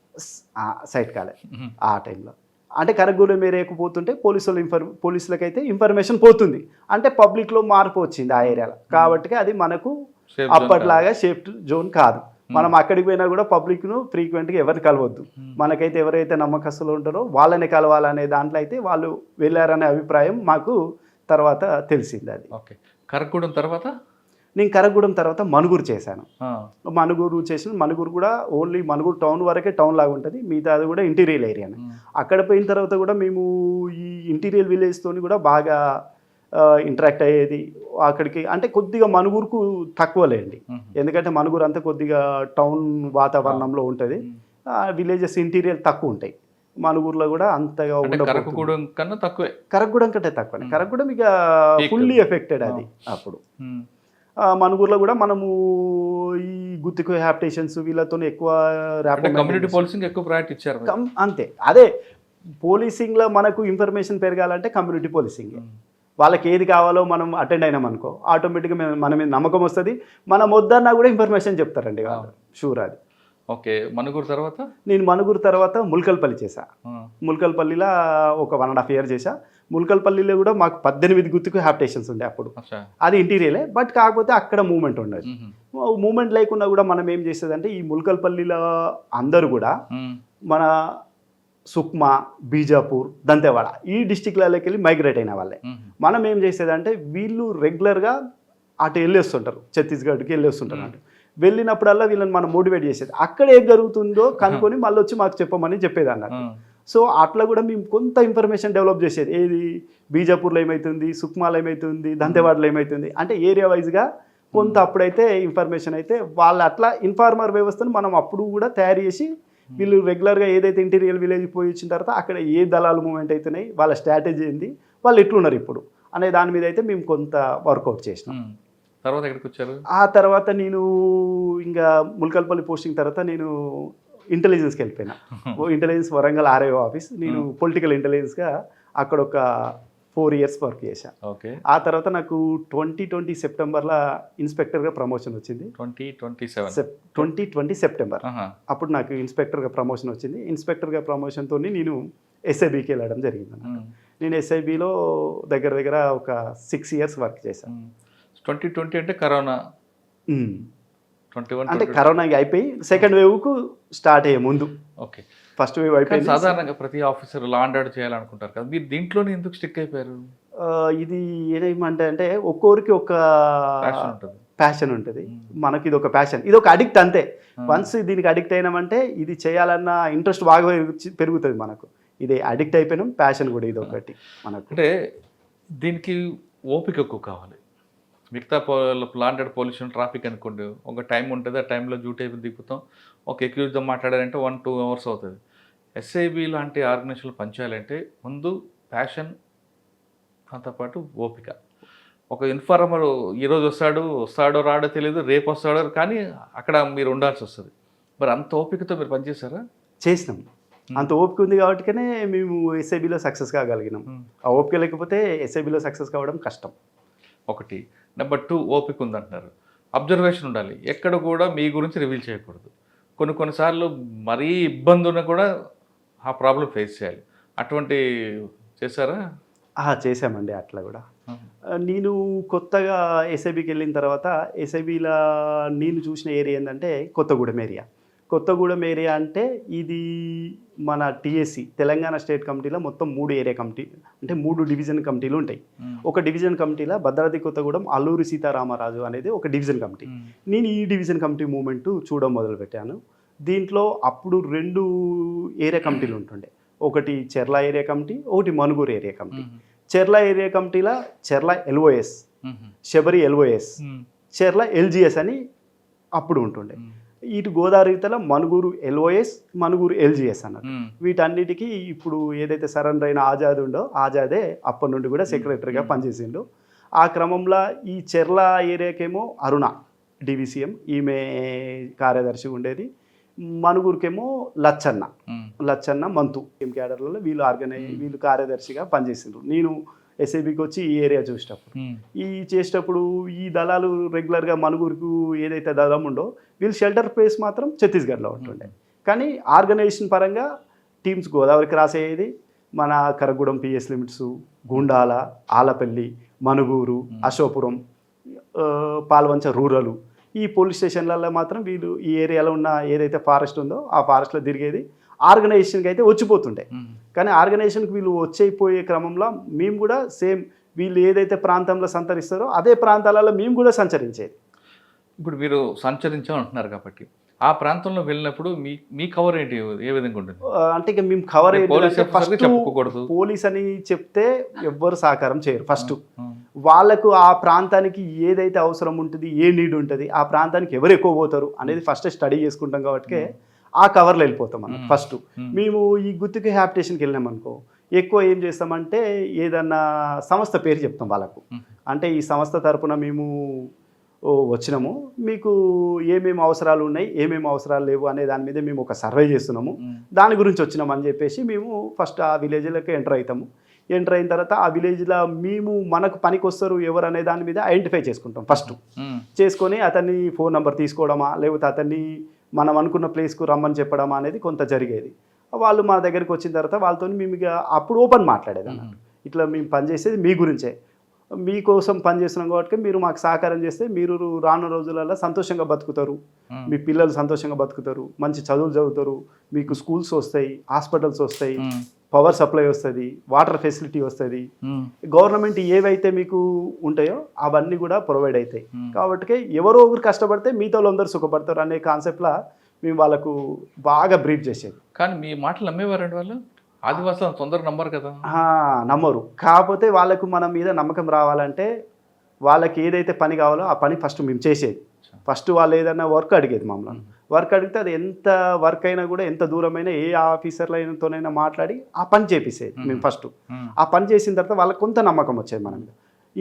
Speaker 3: సైట్ కాలేదు ఆ టైంలో. అంటే కరగూడెం ఏరియాకు పోతుంటే పోలీసులకైతే ఇన్ఫర్మేషన్ పోతుంది, అంటే పబ్లిక్లో మార్పు వచ్చింది ఆ ఏరియాలో. కాబట్టి అది మనకు అప్పట్లాగా సేఫ్ జోన్ కాదు. మనం అక్కడికి పోయినా కూడా పబ్లిక్ను ఫ్రీక్వెంట్గా ఎవరిని కలవద్దు, మనకైతే ఎవరైతే నమ్మకస్తులు ఉంటారో వాళ్ళని కలవాలనే దాంట్లో అయితే వాళ్ళు వెళ్ళారనే అభిప్రాయం మాకు తర్వాత తెలిసింది. అది
Speaker 2: ఓకే. కరగూడెం తర్వాత
Speaker 3: నేను కరగూడెం తర్వాత మనుగురు చేశాను. మనుగురు కూడా ఓన్లీ మనుగురు టౌన్ వరకే టౌన్ లాగా ఉంటుంది, మిగతా అది కూడా ఇంటీరియల్ ఏరియానే. అక్కడ పోయిన తర్వాత కూడా మేము ఈ ఇంటీరియల్ విలేజ్తో కూడా బాగా ఇంటరాక్ట్ అయ్యేది. అక్కడికి అంటే కొద్దిగా మనుగురుకు తక్కువలేండి, ఎందుకంటే మనుగురు అంతా కొద్దిగా టౌన్ వాతావరణంలో ఉంటుంది, విలేజెస్ ఇంటీరియల్ తక్కువ ఉంటాయి. మనుగురులో కూడా అంతగా
Speaker 2: కరగూడెం కన్నా తక్కువే,
Speaker 3: కరగూడెం కంటే తక్కువ. కరగూడెం ఇక ఫుల్లీ ఎఫెక్టెడ్ అది. అప్పుడు మనుగురులో కూడా మనము ఈ గుత్తికు హ్యాబిటేషన్స్ వీళ్ళతో ఎక్కువ
Speaker 2: కమ్యూనిటీ పోలీసింగ్ ఎక్కువ ప్రయారిటీ ఇచ్చారు
Speaker 3: అంతే. అదే పోలీసింగ్లో మనకు ఇన్ఫర్మేషన్ పెరగాలంటే కమ్యూనిటీ పోలీసింగ్, వాళ్ళకి ఏది కావాలో మనం అటెండ్ అయినాం అనుకో ఆటోమేటిక్గా మన మీద నమ్మకం వస్తుంది, మనం వద్దన్నా కూడా ఇన్ఫర్మేషన్ చెప్తారండి వాళ్ళు, షూర్. అది
Speaker 2: ఓకే. మనుగురు తర్వాత
Speaker 3: నేను మనుగురు తర్వాత ముల్కల్పల్లి చేశా. ముల్కల్పల్లిలో ఒక 1.5 years చేశా. ముల్కల్పల్లిలో కూడా మాకు 18 గుత్తికు హ్యాబిటేషన్స్ ఉండే అప్పుడు. అది ఇంటీరియలే, బట్ కాకపోతే అక్కడ మూమెంట్ ఉండదు. మూమెంట్ లేకున్నా కూడా మనం ఏం చేసేదంటే ఈ ముల్కల్పల్లిలో అందరూ కూడా మన సుక్మా, బీజాపూర్, దంతెవాడ ఈ డిస్టిక్లలోకి వెళ్ళి మైగ్రేట్ అయిన వాళ్ళే. మనం ఏం చేసేదంటే వీళ్ళు రెగ్యులర్గా అటు వెళ్ళేస్తుంటారు, ఛత్తీస్గఢ్కి వెళ్ళేస్తుంటారు. అంటే వెళ్ళినప్పుడల్లా వీళ్ళని మనం మోటివేట్ చేసేది, అక్కడ ఏం జరుగుతుందో కనుక్కొని మళ్ళీ వచ్చి మాకు చెప్పమని చెప్పేది అన్నట్టు. సో అట్లా కూడా మేము కొంత ఇన్ఫర్మేషన్ డెవలప్ చేసేది. ఏది బీజాపూర్లో ఏమవుతుంది, సుక్మాలో ఏమవుతుంది, దంతెవాడలో ఏమవుతుంది అంటే ఏరియా వైజ్గా కొంత అప్పుడైతే ఇన్ఫర్మేషన్ అయితే వాళ్ళు అట్లా ఇన్ఫార్మర్ వ్యవస్థను మనం అప్పుడు కూడా తయారు చేసి వీళ్ళు రెగ్యులర్గా ఏదైతే ఇంటీరియర్ విలేజ్ పోయి వచ్చిన తర్వాత అక్కడ ఏ దళాలు మూవ్మెంట్ అవుతున్నాయి, వాళ్ళ స్ట్రాటజీ ఏంది, వాళ్ళు ఎట్లున్నారు ఇప్పుడు అనే దాని మీద అయితే మేము కొంత వర్కౌట్ చేసినాం.
Speaker 2: తర్వాత ఎక్కడికి వచ్చారు?
Speaker 3: ఆ తర్వాత నేను ఇంకా ముల్కల్పల్లి పోస్టింగ్ తర్వాత నేను ఇంటెలిజెన్స్కి వెళ్ళిపోయినా. Intelligence Warangal RIO office. నేను పొలిటికల్ ఇంటెలిజెన్స్గా అక్కడ ఒక 4 years వర్క్ చేశాను.
Speaker 2: ఓకే.
Speaker 3: ఆ తర్వాత నాకు 2020 సెప్టెంబర్లో ఇన్స్పెక్టర్గా ప్రమోషన్ వచ్చింది. 2020 సెప్టెంబర్ అప్పుడు నాకు ఇన్స్పెక్టర్గా ప్రమోషన్ వచ్చింది. ఇన్స్పెక్టర్గా ప్రమోషన్తో నేను ఎస్ఐబికి వెళ్ళడం జరిగింది. నేను ఎస్ఐబిలో దగ్గర దగ్గర ఒక 6 years వర్క్ చేశాను.
Speaker 2: 2020 అంటే కరోనా. 21
Speaker 3: అంటే కరోనా అయిపోయి సెకండ్ వేవ్కు స్టార్ట్ అయ్యే ముందు.
Speaker 2: ఓకే.
Speaker 3: ఫస్ట్ వేవ్ అయిపోయింది.
Speaker 2: సాధారణంగా ప్రతి ఆఫీసర్ లా అండ్ ఆర్డర్ చేయాలనుకుంటారు కదా, మీరు దీంట్లోనే ఎందుకు స్టిక్ అయిపోయారు?
Speaker 3: ఇది ఏమంటే అంటే ఒక్కొరికి ఒక ప్యాషన్ ఉంటుంది. మనకి ఇది ఒక ప్యాషన్, ఇది ఒక అడిక్ట్ అంతే. వన్స్ దీనికి అడిక్ట్ అయినామంటే ఇది చేయాలన్న ఇంట్రెస్ట్ బాగా పెరుగుతుంది మనకు. ఇది అడిక్ట్ అయిపోయినాం, ప్యాషన్ కూడా ఇది ఒకటి మనకు.
Speaker 2: అంటే దీనికి ఓపిక ఎక్కువ కావాలి. మిగతా లాండెడ్ పొల్యూషన్ ట్రాఫిక్ అనుకోండి, ఒక టైం ఉంటుంది, ఆ టైంలో డ్యూటీ అయిపోయి దిగుతాం, ఒక ఎక్యూజ్తో మాట్లాడాలంటే 1-2 hours అవుతుంది. ఎస్ఐబి లాంటి ఆర్గనైజేషన్లు పనిచేయాలంటే ముందు ప్యాషన్, దాంతోపాటు ఓపిక. ఒక ఇన్ఫార్మర్ ఈరోజు వస్తాడో రాడో తెలియదు, రేపు వస్తాడో, కానీ అక్కడ మీరు ఉండాల్సి వస్తుంది. మరి అంత ఓపికతో మీరు పనిచేశారా?
Speaker 3: చేసినాం. అంత ఓపిక ఉంది కాబట్టినే మేము ఎస్ఐబిలో సక్సెస్ కాగలిగినాం. ఆ ఓపిక లేకపోతే ఎస్ఐబిలో సక్సెస్ కావడం కష్టం.
Speaker 2: ఒకటి. నెంబర్ 2, ఓపిక ఉందంటున్నారు. అబ్జర్వేషన్ ఉండాలి. ఎక్కడ కూడా మీ గురించి రివీల్ చేయకూడదు. కొన్నిసార్లు మరీ ఇబ్బంది ఉన్నా కూడా ఆ ప్రాబ్లం ఫేస్ చేయాలి. అటువంటి చేశారా?
Speaker 3: చేశామండి అట్లా కూడా. నేను కొత్తగా ఎస్ఐబికి వెళ్ళిన తర్వాత ఎస్ఐబిలో నేను చూసిన ఏరియా ఏంటంటే కొత్తగూడెం ఏరియా. కొత్తగూడెం ఏరియా అంటే ఇది మన టీఎస్సి తెలంగాణ స్టేట్ కమిటీలో మొత్తం 3 ఏరియా కమిటీ అంటే 3 డివిజన్ కమిటీలు ఉంటాయి. ఒక డివిజన్ కమిటీలో భద్రాద్రి కొత్తగూడెం అల్లూరి సీతారామరాజు అనేది ఒక డివిజన్ కమిటీ. నేను ఈ డివిజన్ కమిటీ మూమెంట్ చూడడం మొదలుపెట్టాను. దీంట్లో అప్పుడు 2 ఏరియా కమిటీలు ఉంటుండే. ఒకటి చెర్ల ఏరియా కమిటీ, ఒకటి మనుగూరు ఏరియా కమిటీ. చెర్ల ఏరియా కమిటీలో చెర్ల ఎల్ఓఎస్, శబరి ఎల్ఓఎస్, చెర్ల ఎల్జిఎస్ అని అప్పుడు ఉంటుండే. ఇటు గోదావరి ఇతల మనుగూరు ఎల్ఓఎస్, మనుగూరు ఎల్జిఎస్ అన్నారు. వీటన్నిటికీ ఇప్పుడు ఏదైతే సరెండర్ అయిన ఆజాద్ ఉండో ఆజాదే అప్పటి నుండి కూడా సెక్రటరీగా పనిచేసిండు. ఆ క్రమంలో ఈ చెర్ల ఏరియాకేమో అరుణ డివిసిఎం, ఈమె కార్యదర్శి ఉండేది. మనుగూరుకేమో లచ్చన్న మంతు టీమ్ క్యాడర్లలో వీళ్ళు కార్యదర్శిగా పనిచేసిండ్రు. నేను ఎస్ఐబికి వచ్చి ఈ ఏరియా చూసేటప్పుడు చేసేటప్పుడు ఈ దళాలు రెగ్యులర్గా మనుగూరుకు ఏదైతే దళం ఉందో వీళ్ళు షెల్టర్ ప్లేస్ మాత్రం ఛత్తీస్గఢ్లో ఉంటుండే. కానీ ఆర్గనైజేషన్ పరంగా టీమ్స్ గోదావరి క్రాస్ అయ్యేది. మన Karagudem PS limits, Gundala, Alapalli, Manuguru, Ashopuram, Palvancha rural ఈ పోలీస్ స్టేషన్లలో మాత్రం వీళ్ళు ఈ ఏరియాలో ఉన్న ఏదైతే ఫారెస్ట్ ఉందో ఆ ఫారెస్ట్లో తిరిగేది. ఆర్గనైజేషన్కి అయితే వచ్చిపోతుండే. కానీ ఆర్గనైజేషన్కి వీళ్ళు వచ్చేపోయే క్రమంలో మేము కూడా సేమ్ వీళ్ళు ఏదైతే ప్రాంతంలో సంచరిస్తారో అదే ప్రాంతాలలో మేము కూడా సంచరించేది.
Speaker 2: ఇప్పుడు మీరు సంచరించామంటున్నారు కాబట్టి ఆ ప్రాంతంలో వెళ్ళినప్పుడు మీ కవర్ ఏంటి, ఏ విధంగా ఉంటుంది?
Speaker 3: అంటే ఇక మేము కవర్
Speaker 2: చెప్పకూడదు.
Speaker 3: పోలీస్ అని చెప్తే ఎవ్వరు సహకారం చేయరు. ఫస్ట్ వాళ్ళకు ఆ ప్రాంతానికి ఏదైతే అవసరం ఉంటుంది, ఏ నీడ్ ఉంటుంది, ఆ ప్రాంతానికి ఎవరు ఎక్కువ పోతారు అనేది ఫస్ట్ స్టడీ చేసుకుంటాం కాబట్టి ఆ కవర్లో వెళ్ళిపోతాం అన్నమాట. ఫస్ట్ మేము ఈ గుత్తికి హ్యాబిటేషన్కి వెళ్ళినాం అనుకో, ఎక్కువ ఏం చేస్తామంటే ఏదన్నా సంస్థ పేరు చెప్తాం వాళ్ళకు. అంటే ఈ సంస్థ తరపున మేము వచ్చినాము, మీకు ఏమేమి అవసరాలు ఉన్నాయి, ఏమేమి అవసరాలు లేవు అనే దాని మీద మేము ఒక సర్వే చేస్తున్నాము, దాని గురించి వచ్చినాము అని చెప్పేసి మేము ఫస్ట్ ఆ విలేజ్లోకి ఎంటర్ అవుతాము. ఎంటర్ అయిన తర్వాత ఆ విలేజ్లో మేము మనకు పనికి వస్తారు ఎవరు అనే దాని మీద ఐడెంటిఫై చేసుకుంటాం. ఫస్ట్ చేసుకొని అతన్ని ఫోన్ నెంబర్ తీసుకోవడమా లేకపోతే అతన్ని మనం అనుకున్న ప్లేస్కు రమ్మని చెప్పడమా అనేది కొంత జరిగేది. వాళ్ళు మా దగ్గరికి వచ్చిన తర్వాత వాళ్ళతో మేము ఇక అప్పుడు ఓపెన్ మాట్లాడేది అన్నట్టు. ఇట్లా మేము పనిచేసేది మీ గురించే, మీకోసం పనిచేస్తున్నాం కాబట్టి మీరు మాకు సహకారం చేస్తే మీరు రానున్న రోజులలో సంతోషంగా బతుకుతారు, మీ పిల్లలు సంతోషంగా బతుకుతారు, మంచి చదువులు చదువుతారు, మీకు స్కూల్స్ వస్తాయి, హాస్పిటల్స్ వస్తాయి, పవర్ సప్లై వస్తుంది, వాటర్ ఫెసిలిటీ వస్తుంది, గవర్నమెంట్ ఏవైతే మీకు ఉంటాయో అవన్నీ కూడా ప్రొవైడ్ అవుతాయి. కాబట్టి ఎవరో ఒకరు కష్టపడితే మిగతా వాళ్ళందరూ సుఖపడతారు అనే కాన్సెప్ట్లో మేము వాళ్ళకు బాగా బ్రీఫ్ చేసేది.
Speaker 2: కానీ మీ మాటలు నమ్మేవారండి వాళ్ళు? ఆదివాసులు తొందరగా నమ్మరు కదా.
Speaker 3: నమ్మరు. కాకపోతే వాళ్ళకు మన మీద నమ్మకం రావాలంటే వాళ్ళకి ఏదైతే పని కావాలో ఆ పని ఫస్ట్ మేము చేసేది. ఫస్ట్ వాళ్ళు ఏదైనా వర్క్ అడిగేది మమ్మల్ని. వర్క్ అడిగితే అది ఎంత వర్క్ అయినా కూడా ఎంత దూరమైనా ఏ ఆఫీసర్లతోనైనా మాట్లాడి ఆ పని చేపిసేది మేము ఫస్ట్. ఆ పని చేసిన తర్వాత వాళ్ళకి కొంత నమ్మకం వచ్చేది మన మీద.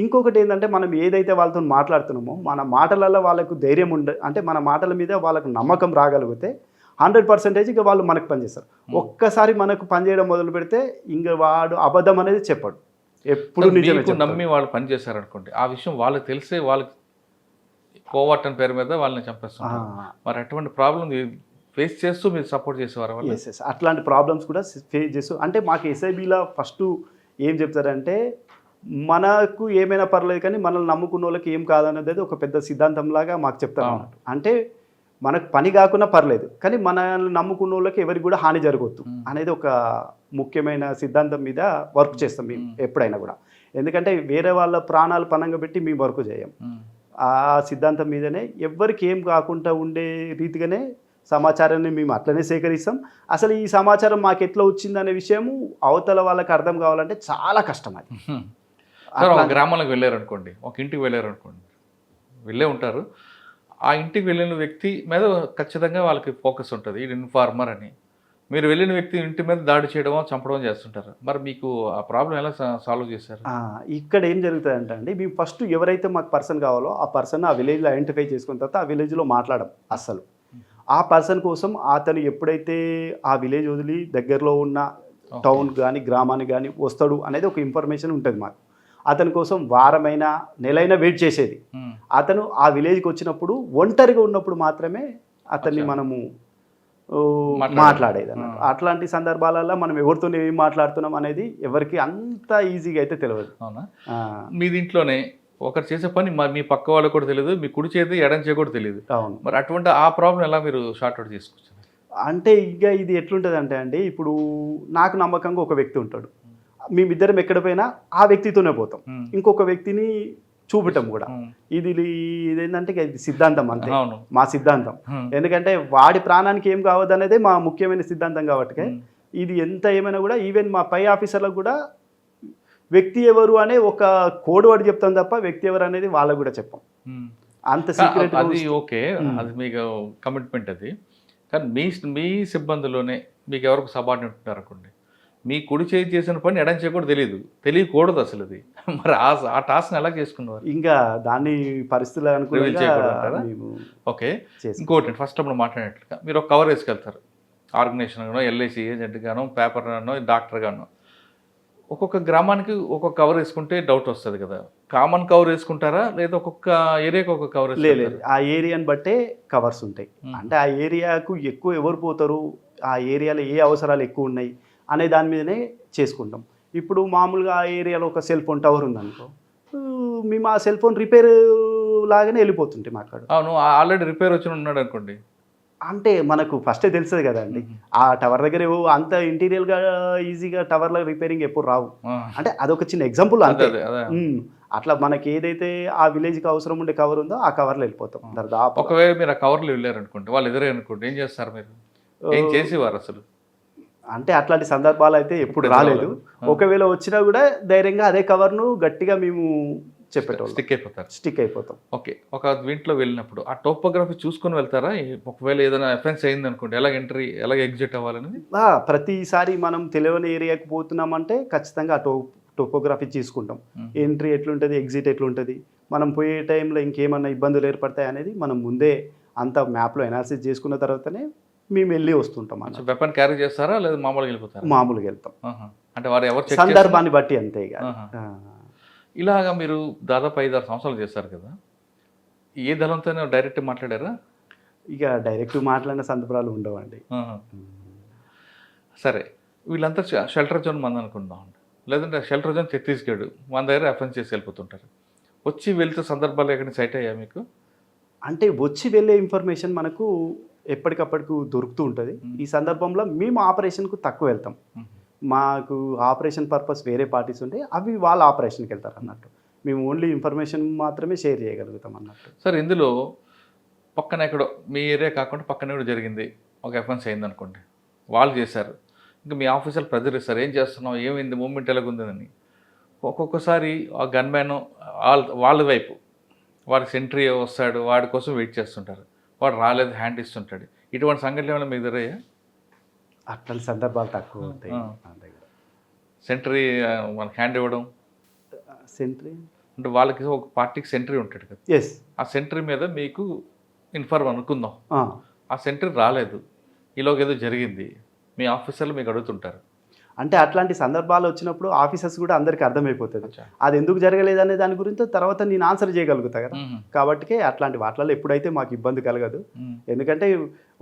Speaker 3: ఇంకొకటి ఏంటంటే మనం ఏదైతే వాళ్ళతో మాట్లాడుతున్నామో మన మాటలలో వాళ్ళకు ధైర్యం అంటే మన మాటల మీద వాళ్ళకు నమ్మకం రాగలిగితే 100% ఇక వాళ్ళు మనకు పనిచేస్తారు. ఒక్కసారి మనకు పనిచేయడం మొదలు పెడితే ఇంక వాడు అబద్ధం అనేది చెప్పడు, ఎప్పుడు నిజమే చెప్తాడు.
Speaker 2: నమ్మి వాళ్ళు పని చేశారు అనుకోండి, ఆ విషయం వాళ్ళకి తెలిసే వాళ్ళకి కోవర్ట్ అని పేరు మీద వాళ్ళని చంపేస్తారు. మరి అటువంటి ప్రాబ్లం ఫేస్ చేస్తూ మీరు సపోర్ట్ చేసేవారు?
Speaker 3: ఎస్, అట్లాంటి ప్రాబ్లమ్స్ కూడా ఫేస్ చేస్తూ అంటే మాకు ఎస్ఐబిలో ఫస్ట్ ఏం చెప్తారంటే మనకు ఏమైనా పర్లేదు కానీ మనల్ని నమ్ముకున్న వాళ్ళకి ఏం కాదనేది ఒక పెద్ద సిద్ధాంతంలాగా మాకు చెప్తారు అన్నట్టు. అంటే మనకు పని కాకుండా పర్లేదు కానీ మనల్ని నమ్ముకున్న వాళ్ళకి ఎవరికి కూడా హాని జరగవద్దు అనేది ఒక ముఖ్యమైన సిద్ధాంతం మీద వర్క్ చేస్తాం మేము ఎప్పుడైనా కూడా. ఎందుకంటే వేరే వాళ్ళ ప్రాణాలు పణంగా పెట్టి మేము వర్క్ చేయం. ఆ సిద్ధాంతం మీదనే ఎవరికి ఏం కాకుండా ఉండే రీతిగానే సమాచారాన్ని మేము అట్లనే సేకరిస్తాం. అసలు ఈ సమాచారం మాకు ఎట్లా వచ్చిందనే విషయము అవతల వాళ్ళకి అర్థం కావాలంటే చాలా కష్టం. అది
Speaker 2: ఒక గ్రామాలకు వెళ్ళారనుకోండి, ఒక ఇంటికి వెళ్ళారనుకోండి, వెళ్ళే ఉంటారు. ఆ ఇంటికి వెళ్ళిన వ్యక్తి మీద ఖచ్చితంగా వాళ్ళకి ఫోకస్ ఉంటుంది, ఇది ఇన్ఫార్మర్ అని. మీరు వెళ్ళిన వ్యక్తి ఇంటి మీద దాడి చేయడమో చంపడం చేస్తుంటారు. మరి మీకు ఆ ప్రాబ్లం ఎలా సాల్వ్ చేశారు?
Speaker 3: ఇక్కడ ఏం జరుగుతుందంటే అండి, మేము ఫస్ట్ ఎవరైతే మాకు పర్సన్ కావాలో ఆ పర్సన్ ఆ విలేజ్లో ఐడెంటిఫై చేసుకున్న తర్వాత ఆ విలేజ్లో మాట్లాడడం అస్సలు. ఆ పర్సన్ కోసం అతను ఎప్పుడైతే ఆ విలేజ్ వదిలి దగ్గరలో ఉన్న టౌన్ కానీ గ్రామానికి కానీ వస్తాడు అనేది ఒక ఇన్ఫర్మేషన్ ఉంటుంది మాకు. అతని కోసం వారమైనా నెలైనా వెయిట్ చేసేది. అతను ఆ విలేజ్కి వచ్చినప్పుడు ఒంటరిగా ఉన్నప్పుడు మాత్రమే అతన్ని మనము మాట్లాడేది అన్నట్టు. అట్లాంటి సందర్భాలలో మనం ఎవరితో ఏం మాట్లాడుతున్నాం అనేది ఎవరికి అంత ఈజీగా అయితే తెలియదు.
Speaker 2: అవునా? మీ దీంట్లోనే ఒకరు చేసే పని మీ పక్క వాళ్ళకి కూడా తెలియదు, మీ కుడి చేతి ఎడం చేతి కూడా తెలియదు.
Speaker 3: అవును.
Speaker 2: మరి అటువంటి ఆ ప్రాబ్లం ఎలా మీరు షార్ట్ అవుట్ చేసుకొచ్చారు?
Speaker 3: అంటే ఇక ఇది ఎట్లుంటుంది అంటే అండి, ఇప్పుడు నాకు నమ్మకంగా ఒక వ్యక్తి ఉంటాడు, మేమిద్దరం ఎక్కడ పోయినా ఆ వ్యక్తితోనే పోతాం, ఇంకొక వ్యక్తిని చూపటం కూడా. ఇదేంటంటే ఇది సిద్ధాంతం అంతే, మా సిద్ధాంతం. ఎందుకంటే వాడి ప్రాణానికి ఏం కావద్దు అనేది మా ముఖ్యమైన సిద్ధాంతం కాబట్టి ఇది ఎంత ఏమైనా కూడా ఈవెన్ మా పై ఆఫీసర్లకు కూడా వ్యక్తి ఎవరు అనే ఒక కోడ్ వర్డ్ చెప్తాం తప్ప వ్యక్తి ఎవరు అనేది వాళ్ళకు కూడా చెప్పాం. అంత సీక్రెట్.
Speaker 2: అది ఓకే, అది మీకు కమిట్మెంట్. అది కానీ మీ సిబ్బందిలోనే మీకు ఎవరికి సబార్డినేట్ ఉంటారు అనుకోండి, మీ కుడి చేయి చేసిన పని ఎడం చేయ కూడా తెలియకూడదు అసలు. అది మరి ఆ టాస్క్ని ఎలా చేసుకున్నారు?
Speaker 3: ఇంకా దాన్ని పరిస్థితులు అనుకుంటారా?
Speaker 2: ఓకే. ఇంకోటి ఫస్ట్ అప్పుడు మాట్లాడినట్లుగా మీరు ఒక కవర్ వేసుకెళ్తారు, ఆర్గనైజేషన్ గానో ఎల్ఐసి ఏజెంట్ గానో పేపర్ గానో డాక్టర్ గానో. ఒక్కొక్క గ్రామానికి ఒక్కొక్క కవర్ వేసుకుంటే డౌట్ వస్తుంది కదా, కామన్ కవర్ వేసుకుంటారా లేదా ఒక్కొక్క ఏరియాకి ఒక్కొక్క కవర్?
Speaker 3: లేదు, ఆ ఏరియాని బట్టే కవర్స్ ఉంటాయి. అంటే ఆ ఏరియాకు ఎక్కువ ఎవరు పోతారు, ఆ ఏరియాలో ఏ అవసరాలు ఎక్కువ ఉన్నాయి అనే దాని మీదనే చేసుకుంటాం. ఇప్పుడు మామూలుగా ఆ ఏరియాలో ఒక సెల్ ఫోన్ టవర్ ఉందనుకో, మేము ఆ సెల్ ఫోన్ రిపేర్ లాగానే వెళ్ళిపోతుంటే మాట్లాడు.
Speaker 2: అవును, ఆల్రెడీ రిపేర్ వచ్చి ఉన్నాడు అనుకోండి,
Speaker 3: అంటే మనకు ఫస్టే తెలుస్తుంది కదండి ఆ టవర్ దగ్గర అంత ఇంటీరియర్గా ఈజీగా టవర్ల రిపేరింగ్ ఎప్పుడు రావు. అంటే అదొక చిన్న ఎగ్జాంపుల్ అంతే. అట్లా మనకి ఏదైతే ఆ విలేజ్కి అవసరం ఉండే కవర్ ఉందో ఆ కవర్లో వెళ్ళిపోతాం.
Speaker 2: ఒకవేళ మీరు ఆ కవర్లో వెళ్ళారు అనుకోండి, వాళ్ళు ఎదురే అనుకోండి, ఏం చేస్తారు మీరు? ఏం చేసేవారు అసలు?
Speaker 3: అంటే అట్లాంటి సందర్భాలు అయితే ఎప్పుడు రాలేదు. ఒకవేళ వచ్చినా కూడా ధైర్యంగా అదే కవర్ను గట్టిగా మేము చెప్పేటోళ్ళం. స్టిక్ అయిపోతాం.
Speaker 2: ఓకే. ఒక ఇంట్లో వెళ్ళినప్పుడు ఆ టోపోగ్రఫీ చూసుకొని వెళ్తారా? ఒకవేళ ఏదైనా ఎఫెన్స్ అయింది అనుకోండి, ఎలాగ ఎగ్జిట్ అవ్వాలనేది
Speaker 3: ప్రతిసారి మనం తెలియని ఏరియాకి పోతున్నామంటే ఖచ్చితంగా ఆ టోపోగ్రఫీ తీసుకుంటాం. ఎంట్రీ ఎట్లుంటుంది, ఎగ్జిట్ ఎట్లుంటుంది, మనం పోయే టైంలో ఇంకేమన్నా ఇబ్బందులు ఏర్పడతాయి అనేది మనం ముందే అంత మ్యాప్లో ఎనాలిసిస్ చేసుకున్న తర్వాతనే మేము వెళ్ళి వస్తుంటాం.
Speaker 2: వెపన్ క్యారీ చేస్తారా లేదా మామూలుగా వెళ్ళిపోతారా?
Speaker 3: మామూలుగా వెళ్తాం.
Speaker 2: అంటే వారు ఎవరు
Speaker 3: సందర్భాన్ని బట్టి అంతే.
Speaker 2: ఇలాగా మీరు దాదాపు 5-6 సంవత్సరాలు చేస్తారు కదా, ఏ దళంతో డైరెక్ట్ మాట్లాడారా?
Speaker 3: ఇక డైరెక్ట్ మాట్లాడిన సందర్భాలు ఉండవండి.
Speaker 2: సరే, వీళ్ళంతా షెల్టర్ జోన్ మంది అనుకుందాం, లేదంటే షెల్టర్ జోన్ ఛత్తీస్గఢ్, మన దగ్గర ఎఫెన్స్ చేసి వెళ్ళిపోతుంటారు. వచ్చి వెళ్తే సందర్భాలు ఎక్కడ సైట్ అయ్యా మీకు?
Speaker 3: అంటే వచ్చి వెళ్ళే ఇన్ఫర్మేషన్ మనకు ఎప్పటికప్పటికి దొరుకుతూ ఉంటుంది. ఈ సందర్భంలో మేము ఆపరేషన్కు తక్కువ వెళ్తాం. మాకు ఆపరేషన్ పర్పస్ వేరే పార్టీస్ ఉంటాయి, అవి వాళ్ళ ఆపరేషన్కి వెళ్తారు అన్నట్టు. మేము ఓన్లీ ఇన్ఫర్మేషన్ మాత్రమే షేర్ చేయగలుగుతాం అన్నట్టు.
Speaker 2: సార్, ఇందులో పక్కన ఎక్కడో మీ ఏరియా కాకుండా పక్కన కూడా జరిగింది, ఒక ఎఫెన్స్ అయింది అనుకోండి, వాళ్ళు చేశారు, ఇంకా మీ ఆఫీసర్లు ప్రెజర్ ఇస్తారు, ఏం చేస్తున్నావు, ఏమైంది, మూమెంట్ ఎలాగుందని. ఒక్కొక్కసారి ఆ గన్మ్యాన్ వాళ్ళ వైపు వాడికి సెంట్రీ వస్తాడు, వాడి కోసం వెయిట్ చేస్తుంటారు, వాడు రాలేదు హ్యాండ్ ఇస్తుంటాడు. ఇటువంటి సంఘటనలు ఏమైనా మీకు ఎదురయ్యా?
Speaker 3: అట్లాంటి సందర్భాలు తక్కువ ఉంటాయి
Speaker 2: ఆ.
Speaker 3: నా దగ్గర.
Speaker 2: సెంట్రీ మనకి హ్యాండ్ ఇవ్వడం
Speaker 3: సెంట్రీ
Speaker 2: అంటే వాళ్ళకి ఒక పార్టీకి సెంట్రీ ఉంటాడు కదా,
Speaker 3: ఎస్.
Speaker 2: ఆ సెంట్రీ మీద మీకు ఇన్ఫార్మ్ అనుకుందాం, ఆ సెంట్రీ రాలేదు, ఈలోగా ఏదో జరిగింది, మీ ఆఫీసర్లు మీకు అడుగుతుంటారు.
Speaker 3: అంటే అట్లాంటి సందర్భాలు వచ్చినప్పుడు ఆఫీసర్స్ కూడా అందరికీ అర్థమైపోతుంది
Speaker 2: అచ్చా.
Speaker 3: అది ఎందుకు జరగలేదు అనే దాని గురించి తర్వాత నేను ఆన్సర్ చేయగలుగుతా కదా.
Speaker 2: మ్మ్.
Speaker 3: కాబట్టి అట్లాంటి వాటిలో ఎప్పుడైతే మాకు ఇబ్బంది కలగదు.
Speaker 2: మ్మ్.
Speaker 3: ఎందుకంటే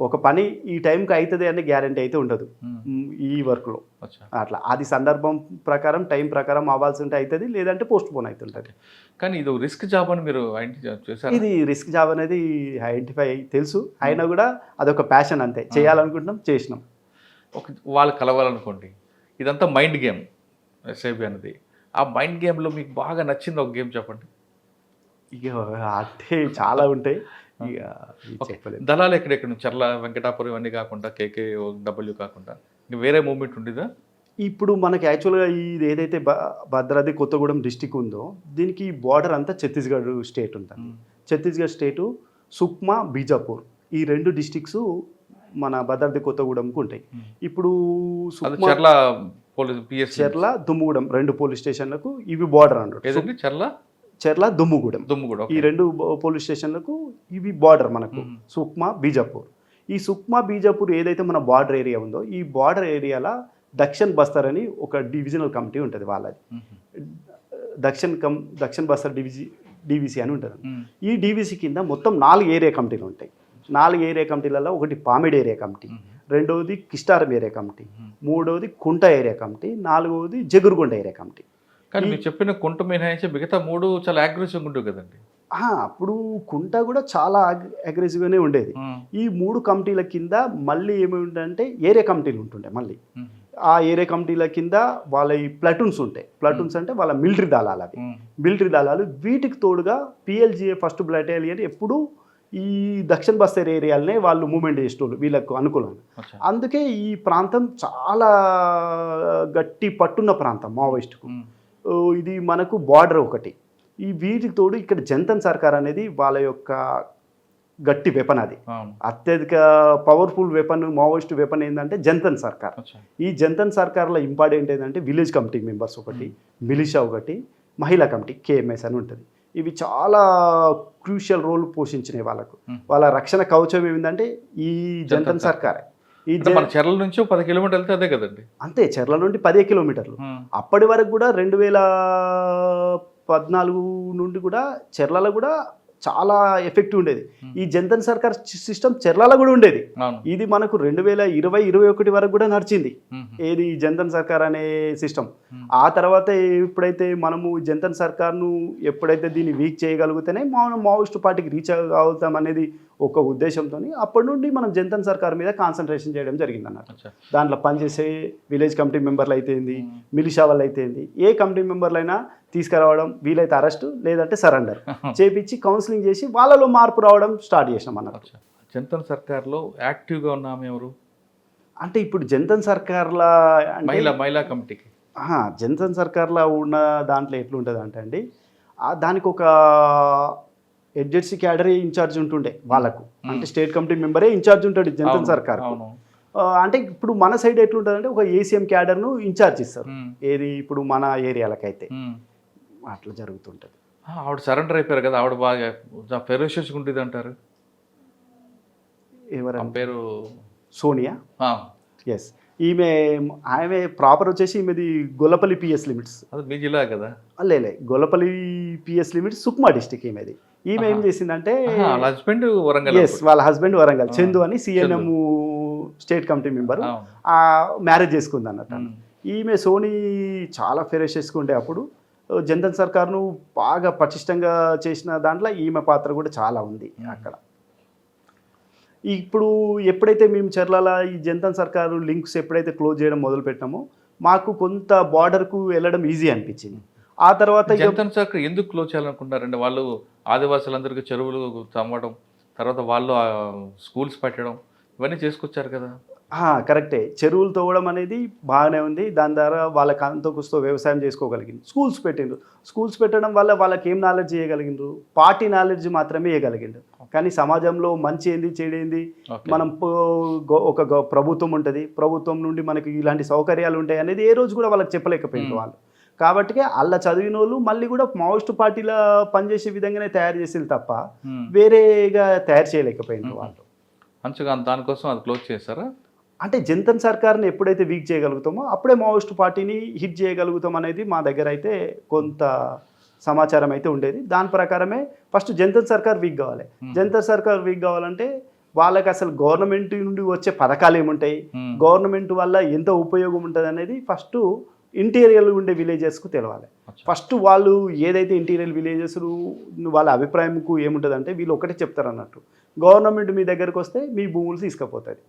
Speaker 3: ఒక పని ఈ టైంకి అవుతుంది అనే గ్యారంటీ అయితే ఉండదు
Speaker 2: మ్మ్.
Speaker 3: ఈ వర్క్లో.
Speaker 2: అచ్చా.
Speaker 3: అట్లా అది సందర్భం ప్రకారం టైం ప్రకారం అవ్వాల్సి ఉంటే అవుతుంది, లేదంటే పోస్ట్ పోన్ అవుతుంటుంది.
Speaker 2: కానీ ఇది రిస్క్ జాబ్ అని మీరు ఐడెంటిఫై చేశారు.
Speaker 3: ఇది రిస్క్ జాబ్ అనేది ఐడెంటిఫై తెలుసు, అయినా కూడా అదొక ప్యాషన్ అంతే, చేయాలనుకుంటున్నాం చేసినాం.
Speaker 2: ఒక వాళ్ళు కలవాలనుకోండి, ఇదంతా మైండ్ గేమ్ ఎస్ఐబి అనేది. ఆ మైండ్ గేమ్లో మీకు బాగా నచ్చింది ఒక గేమ్ చెప్పండి.
Speaker 3: ఇక అంటే చాలా ఉంటాయి, ఇక ఇది చెప్పలేదు.
Speaker 2: దళాలు ఎక్కడెక్కడ, చర్ల, వెంకటాపురం ఇవన్నీ కాకుండా, కేకే డబ్ల్యూ కాకుండా ఇంకా వేరే మూమెంట్ ఉండేదా?
Speaker 3: ఇప్పుడు మనకి యాక్చువల్గా ఇది ఏదైతే భద్రాద్రి కొత్తగూడెం డిస్టిక్ ఉందో దీనికి బార్డర్ అంతా ఛత్తీస్గఢ్ స్టేట్ ఉంటుంది. ఛత్తీస్గఢ్ స్టేటు సుక్మా, బీజాపూర్ ఈ రెండు డిస్టిక్స్ మన భద్రాద్రి కొత్తగూడెంకు ఉంటాయి. ఇప్పుడు సుక్మా,
Speaker 2: చర్ల పోలీస్ పిఎస్,
Speaker 3: చెర్ల, దుమ్ముగూడెం రెండు పోలీస్ స్టేషన్లకు ఇవి బార్డర్ అన్నట్టు.
Speaker 2: ఏదండి చర్ల,
Speaker 3: చెర్ల, దుమ్ముగూడెం
Speaker 2: కూడా
Speaker 3: ఈ రెండు పోలీస్ స్టేషన్లకు ఇవి బార్డర్ మనకు. సుక్మా, బీజాపూర్. ఈ సుక్మా, బీజాపూర్ ఏదైతే మన బార్డర్ ఏరియా ఉందో ఈ బార్డర్ ఏరియాలో దక్షిణ్ బస్తర్ అని ఒక డివిజనల్ కమిటీ ఉంటుంది వాళ్ళది. దక్షిణ్ బస్తర్ డివిసి అని ఉంటుంది. ఈ డివిసి కింద మొత్తం 4 ఏరియా కమిటీలు ఉంటాయి. 4 ఏరియా కమిటీలలో ఒకటి పామిడ్ ఏరియా కమిటీ, రెండవది కిస్టారం ఏరియా కమిటీ, మూడవది కుంట ఏరియా కమిటీ, నాలుగవది జగురుగొండ ఏరియా కమిటీ.
Speaker 2: కానీ మీరు చెప్పిన కుంట మినహాయించి మిగతా 3 చాలా అగ్రెసివ్గా ఉంటుంది కదండి.
Speaker 3: అప్పుడు కుంట కూడా చాలా అగ్రెసివ్గానే ఉండేది. ఈ 3 కమిటీల కింద మళ్ళీ ఏమిటంటే ఏరియా కమిటీలు ఉంటుండే. మళ్ళీ ఆ ఏరియా కమిటీల కింద వాళ్ళ ఈ ప్లటూన్స్ ఉంటాయి. ప్లటూన్స్ అంటే వాళ్ళ మిలిటరీ దళాలు, అవి మిలిటరీ దళాలు. వీటికి తోడుగా పిఎల్జిఏ ఫస్ట్ బటాలియన్ ఎప్పుడు ఈ దక్షిణ బస్తర్ ఏరియాలనే వాళ్ళు మూవ్మెంట్ చేసేటోళ్ళు వీళ్ళకు అనుకూలంగా. అందుకే ఈ ప్రాంతం చాలా గట్టి పట్టున్న ప్రాంతం మావోయిస్టుకు. ఇది మనకు బార్డర్ ఒకటి. ఈ వీటికి తోడు ఇక్కడ జంతన్ సర్కార్ అనేది వాళ్ళ యొక్క గట్టి వెపన్. అది అత్యధిక పవర్ఫుల్ వెపన్, మావోయిస్ట్ వెపన్ ఏంటంటే జంతన్ సర్కార్. ఈ జంతన్ సర్కార్లో ఇంపార్టెంట్ ఏంటంటే విలేజ్ కమిటీ మెంబర్స్ ఒకటి, మిలిషా ఒకటి, మహిళా కమిటీ కేఎంఎస్ అని ఉంటుంది. ఇవి చాలా క్రూషియల్ రోల్ పోషించినాయి వాళ్ళకు. వాళ్ళ రక్షణ కవచం ఏమిందంటే ఈ జంతన్ సర్కారే. ఈ
Speaker 2: చెర్ల నుంచి 10 కిలోమీటర్లు వెళ్తే అదే కదండి.
Speaker 3: అంతే, చెర్ల నుండి 10 కిలోమీటర్లు. అప్పటి వరకు కూడా 2014 నుండి కూడా చెర్లలో కూడా చాలా ఎఫెక్టివ్ ఉండేది. ఈ జంతన్ సర్కార్ సిస్టమ్ చెర్లలో కూడా ఉండేది. ఇది మనకు 2020-21 వరకు కూడా నడిచింది ఏది జంతన్ సర్కార్ అనే సిస్టమ్. ఆ తర్వాత ఎప్పుడైతే మనము జంతన్ సర్కార్ను ఎప్పుడైతే దీన్ని వీక్ చేయగలిగితేనే మనం మావోయిస్ట్ పార్టీకి రీచ్ అవుతాం అనేది ఒక ఉద్దేశంతో అప్పటి నుండి మనం జంతన్ సర్కార్ మీద కాన్సన్ట్రేషన్ చేయడం జరిగింది అన్నట్టు. దాంట్లో పనిచేసే విలేజ్ కమిటీ మెంబర్లు అయితేంది, మిలిషా వాళ్ళు అయితేంది, ఏ కమిటీ మెంబర్లైనా తీసుకురావడం, వీలైతే అరెస్టు లేదంటే సరెండర్ చేపించి కౌన్సిలింగ్ చేసి వాళ్ళలో మార్పు రావడం స్టార్ట్ చేసినాం అన్నట్టు.
Speaker 2: జంతన్ సర్కార్లో యాక్టివ్గా ఉన్నాము ఎవరు
Speaker 3: అంటే ఇప్పుడు జంతన్ సర్కార్ల
Speaker 2: మహిళా కమిటీకి
Speaker 3: జంతన్ సర్కార్లో ఉన్న దాంట్లో ఎట్లుంటుంది అంటే అండి, దానికి ఒక ఎడ్జెడ్సీ క్యాడరే ఇన్ఛార్జ్ ఉంటుండే వాళ్ళకు. అంటే స్టేట్ కమిటీ మెంబరే ఇన్ఛార్జ్ ఉంటాడు జంతన్ సర్కార్. అంటే ఇప్పుడు మన సైడ్ ఎట్లుంటుంది అంటే ఒక ఏసీఎం క్యాడర్ను ఇన్ఛార్జ్ ఇస్తారు. ఏది ఇప్పుడు మన ఏరియాలకైతే అట్లా జరుగుతుంటుంది.
Speaker 2: ఆవిడ సరెండర్ అయిపోయారు కదా, ఆవిడ బాగా ఫెరోషియస్ ఉంటుంది అంటారు.
Speaker 3: ఎవరు
Speaker 2: పేరు?
Speaker 3: సోనియా. ఎస్, ఆమె ప్రాపర్ వచ్చేసి ఈమెది గొల్లపల్లి పిఎస్ లిమిట్స్.
Speaker 2: అది మీ జిల్లా కదా?
Speaker 3: లే, Gollapalli PS limits Sukma district ఈమెది. ఈమె ఏం చేసిందంటే
Speaker 2: హస్బెండ్ వరంగల్.
Speaker 3: ఎస్, వాళ్ళ హస్బెండ్ వరంగల్ చందు అని CNM state committee member marriage చేసుకుంది అన్నట్టు. ఈమె సోని చాలా ఫెరోషియస్గా ఉండే. అప్పుడు జంతన్ సర్కార్ను బాగా పటిష్టంగా చేసిన దాంట్లో ఈమె పాత్ర కూడా చాలా ఉంది అక్కడ. ఇప్పుడు ఎప్పుడైతే మేము చెర్ల ఈ జంతన్ సర్కారు లింక్స్ ఎప్పుడైతే క్లోజ్ చేయడం మొదలు పెట్టామో మాకు కొంత బార్డర్కు వెళ్ళడం ఈజీ అనిపించింది. ఆ తర్వాత
Speaker 2: జంతన్ సర్కార్ ఎందుకు క్లోజ్ చేయాలనుకుంటారంటే వాళ్ళు ఆదివాసులందరికీ చెరువులు తమ్మడం, తర్వాత వాళ్ళు స్కూల్స్ పెట్టడం ఇవన్నీ చేసుకొచ్చారు కదా.
Speaker 3: కరెక్టే. చెరువులు తవ్వడం అనేది బాగానే ఉంది. దాని ద్వారా వాళ్ళకి అంతో కూస్తో వ్యవసాయం చేసుకోగలిగింది. స్కూల్స్ పెట్టిండ్రు. స్కూల్స్ పెట్టడం వల్ల వాళ్ళకి ఏం నాలెడ్జ్ ఇవ్వగలిగిండ్రు? పార్టీ నాలెడ్జ్ మాత్రమే ఇవ్వగలిగిండ్రు. కానీ సమాజంలో మంచి ఏంది, చెడు ఏంది,
Speaker 2: ఓకే.
Speaker 3: మనం ప్రభుత్వం ఉంటుంది. ప్రభుత్వం నుండి మనకి ఇలాంటి సౌకర్యాలు ఉంటాయి అనేది ఏ రోజు కూడా వాళ్ళకి చెప్పలేకపోయిండ్రు వాళ్ళు. కాబట్టి అలా చదివిన వాళ్ళు మళ్ళీ కూడా మావోయిస్ట్ పార్టీల పనిచేసే విధంగానే తయారు చేసేది తప్ప వేరేగా తయారు చేయలేకపోయిండ్రు వాళ్ళు.
Speaker 2: మంచిగా దానికోసం అది క్లోజ్ చేశారా?
Speaker 3: అంటే జనతా సర్కార్ని ఎప్పుడైతే వీక్ చేయగలుగుతామో అప్పుడే మావోయిస్ట్ పార్టీని హిట్ చేయగలుగుతాం అనేది మా దగ్గర అయితే కొంత సమాచారం అయితే ఉండేది. దాని ప్రకారమే ఫస్ట్ జనతా సర్కార్ వీక్ కావాలి. జనతా సర్కార్ వీక్ కావాలంటే వాళ్ళకి అసలు గవర్నమెంట్ నుండి వచ్చే పథకాలు ఏముంటాయి, గవర్నమెంట్ వల్ల ఎంత ఉపయోగం ఉంటుంది అనేది ఫస్ట్ ఇంటీరియర్ ఉండే విలేజెస్కు తెలవాలి. ఫస్ట్ వాళ్ళు ఏదైతే ఇంటీరియర్ విలేజెస్ వాళ్ళ అభిప్రాయంకు ఏముంటుంది అంటే వీళ్ళు ఒకటే చెప్తారు అన్నట్టు, గవర్నమెంట్ మీ దగ్గరకు వస్తే మీ భూములు తీసుకుపోతుంది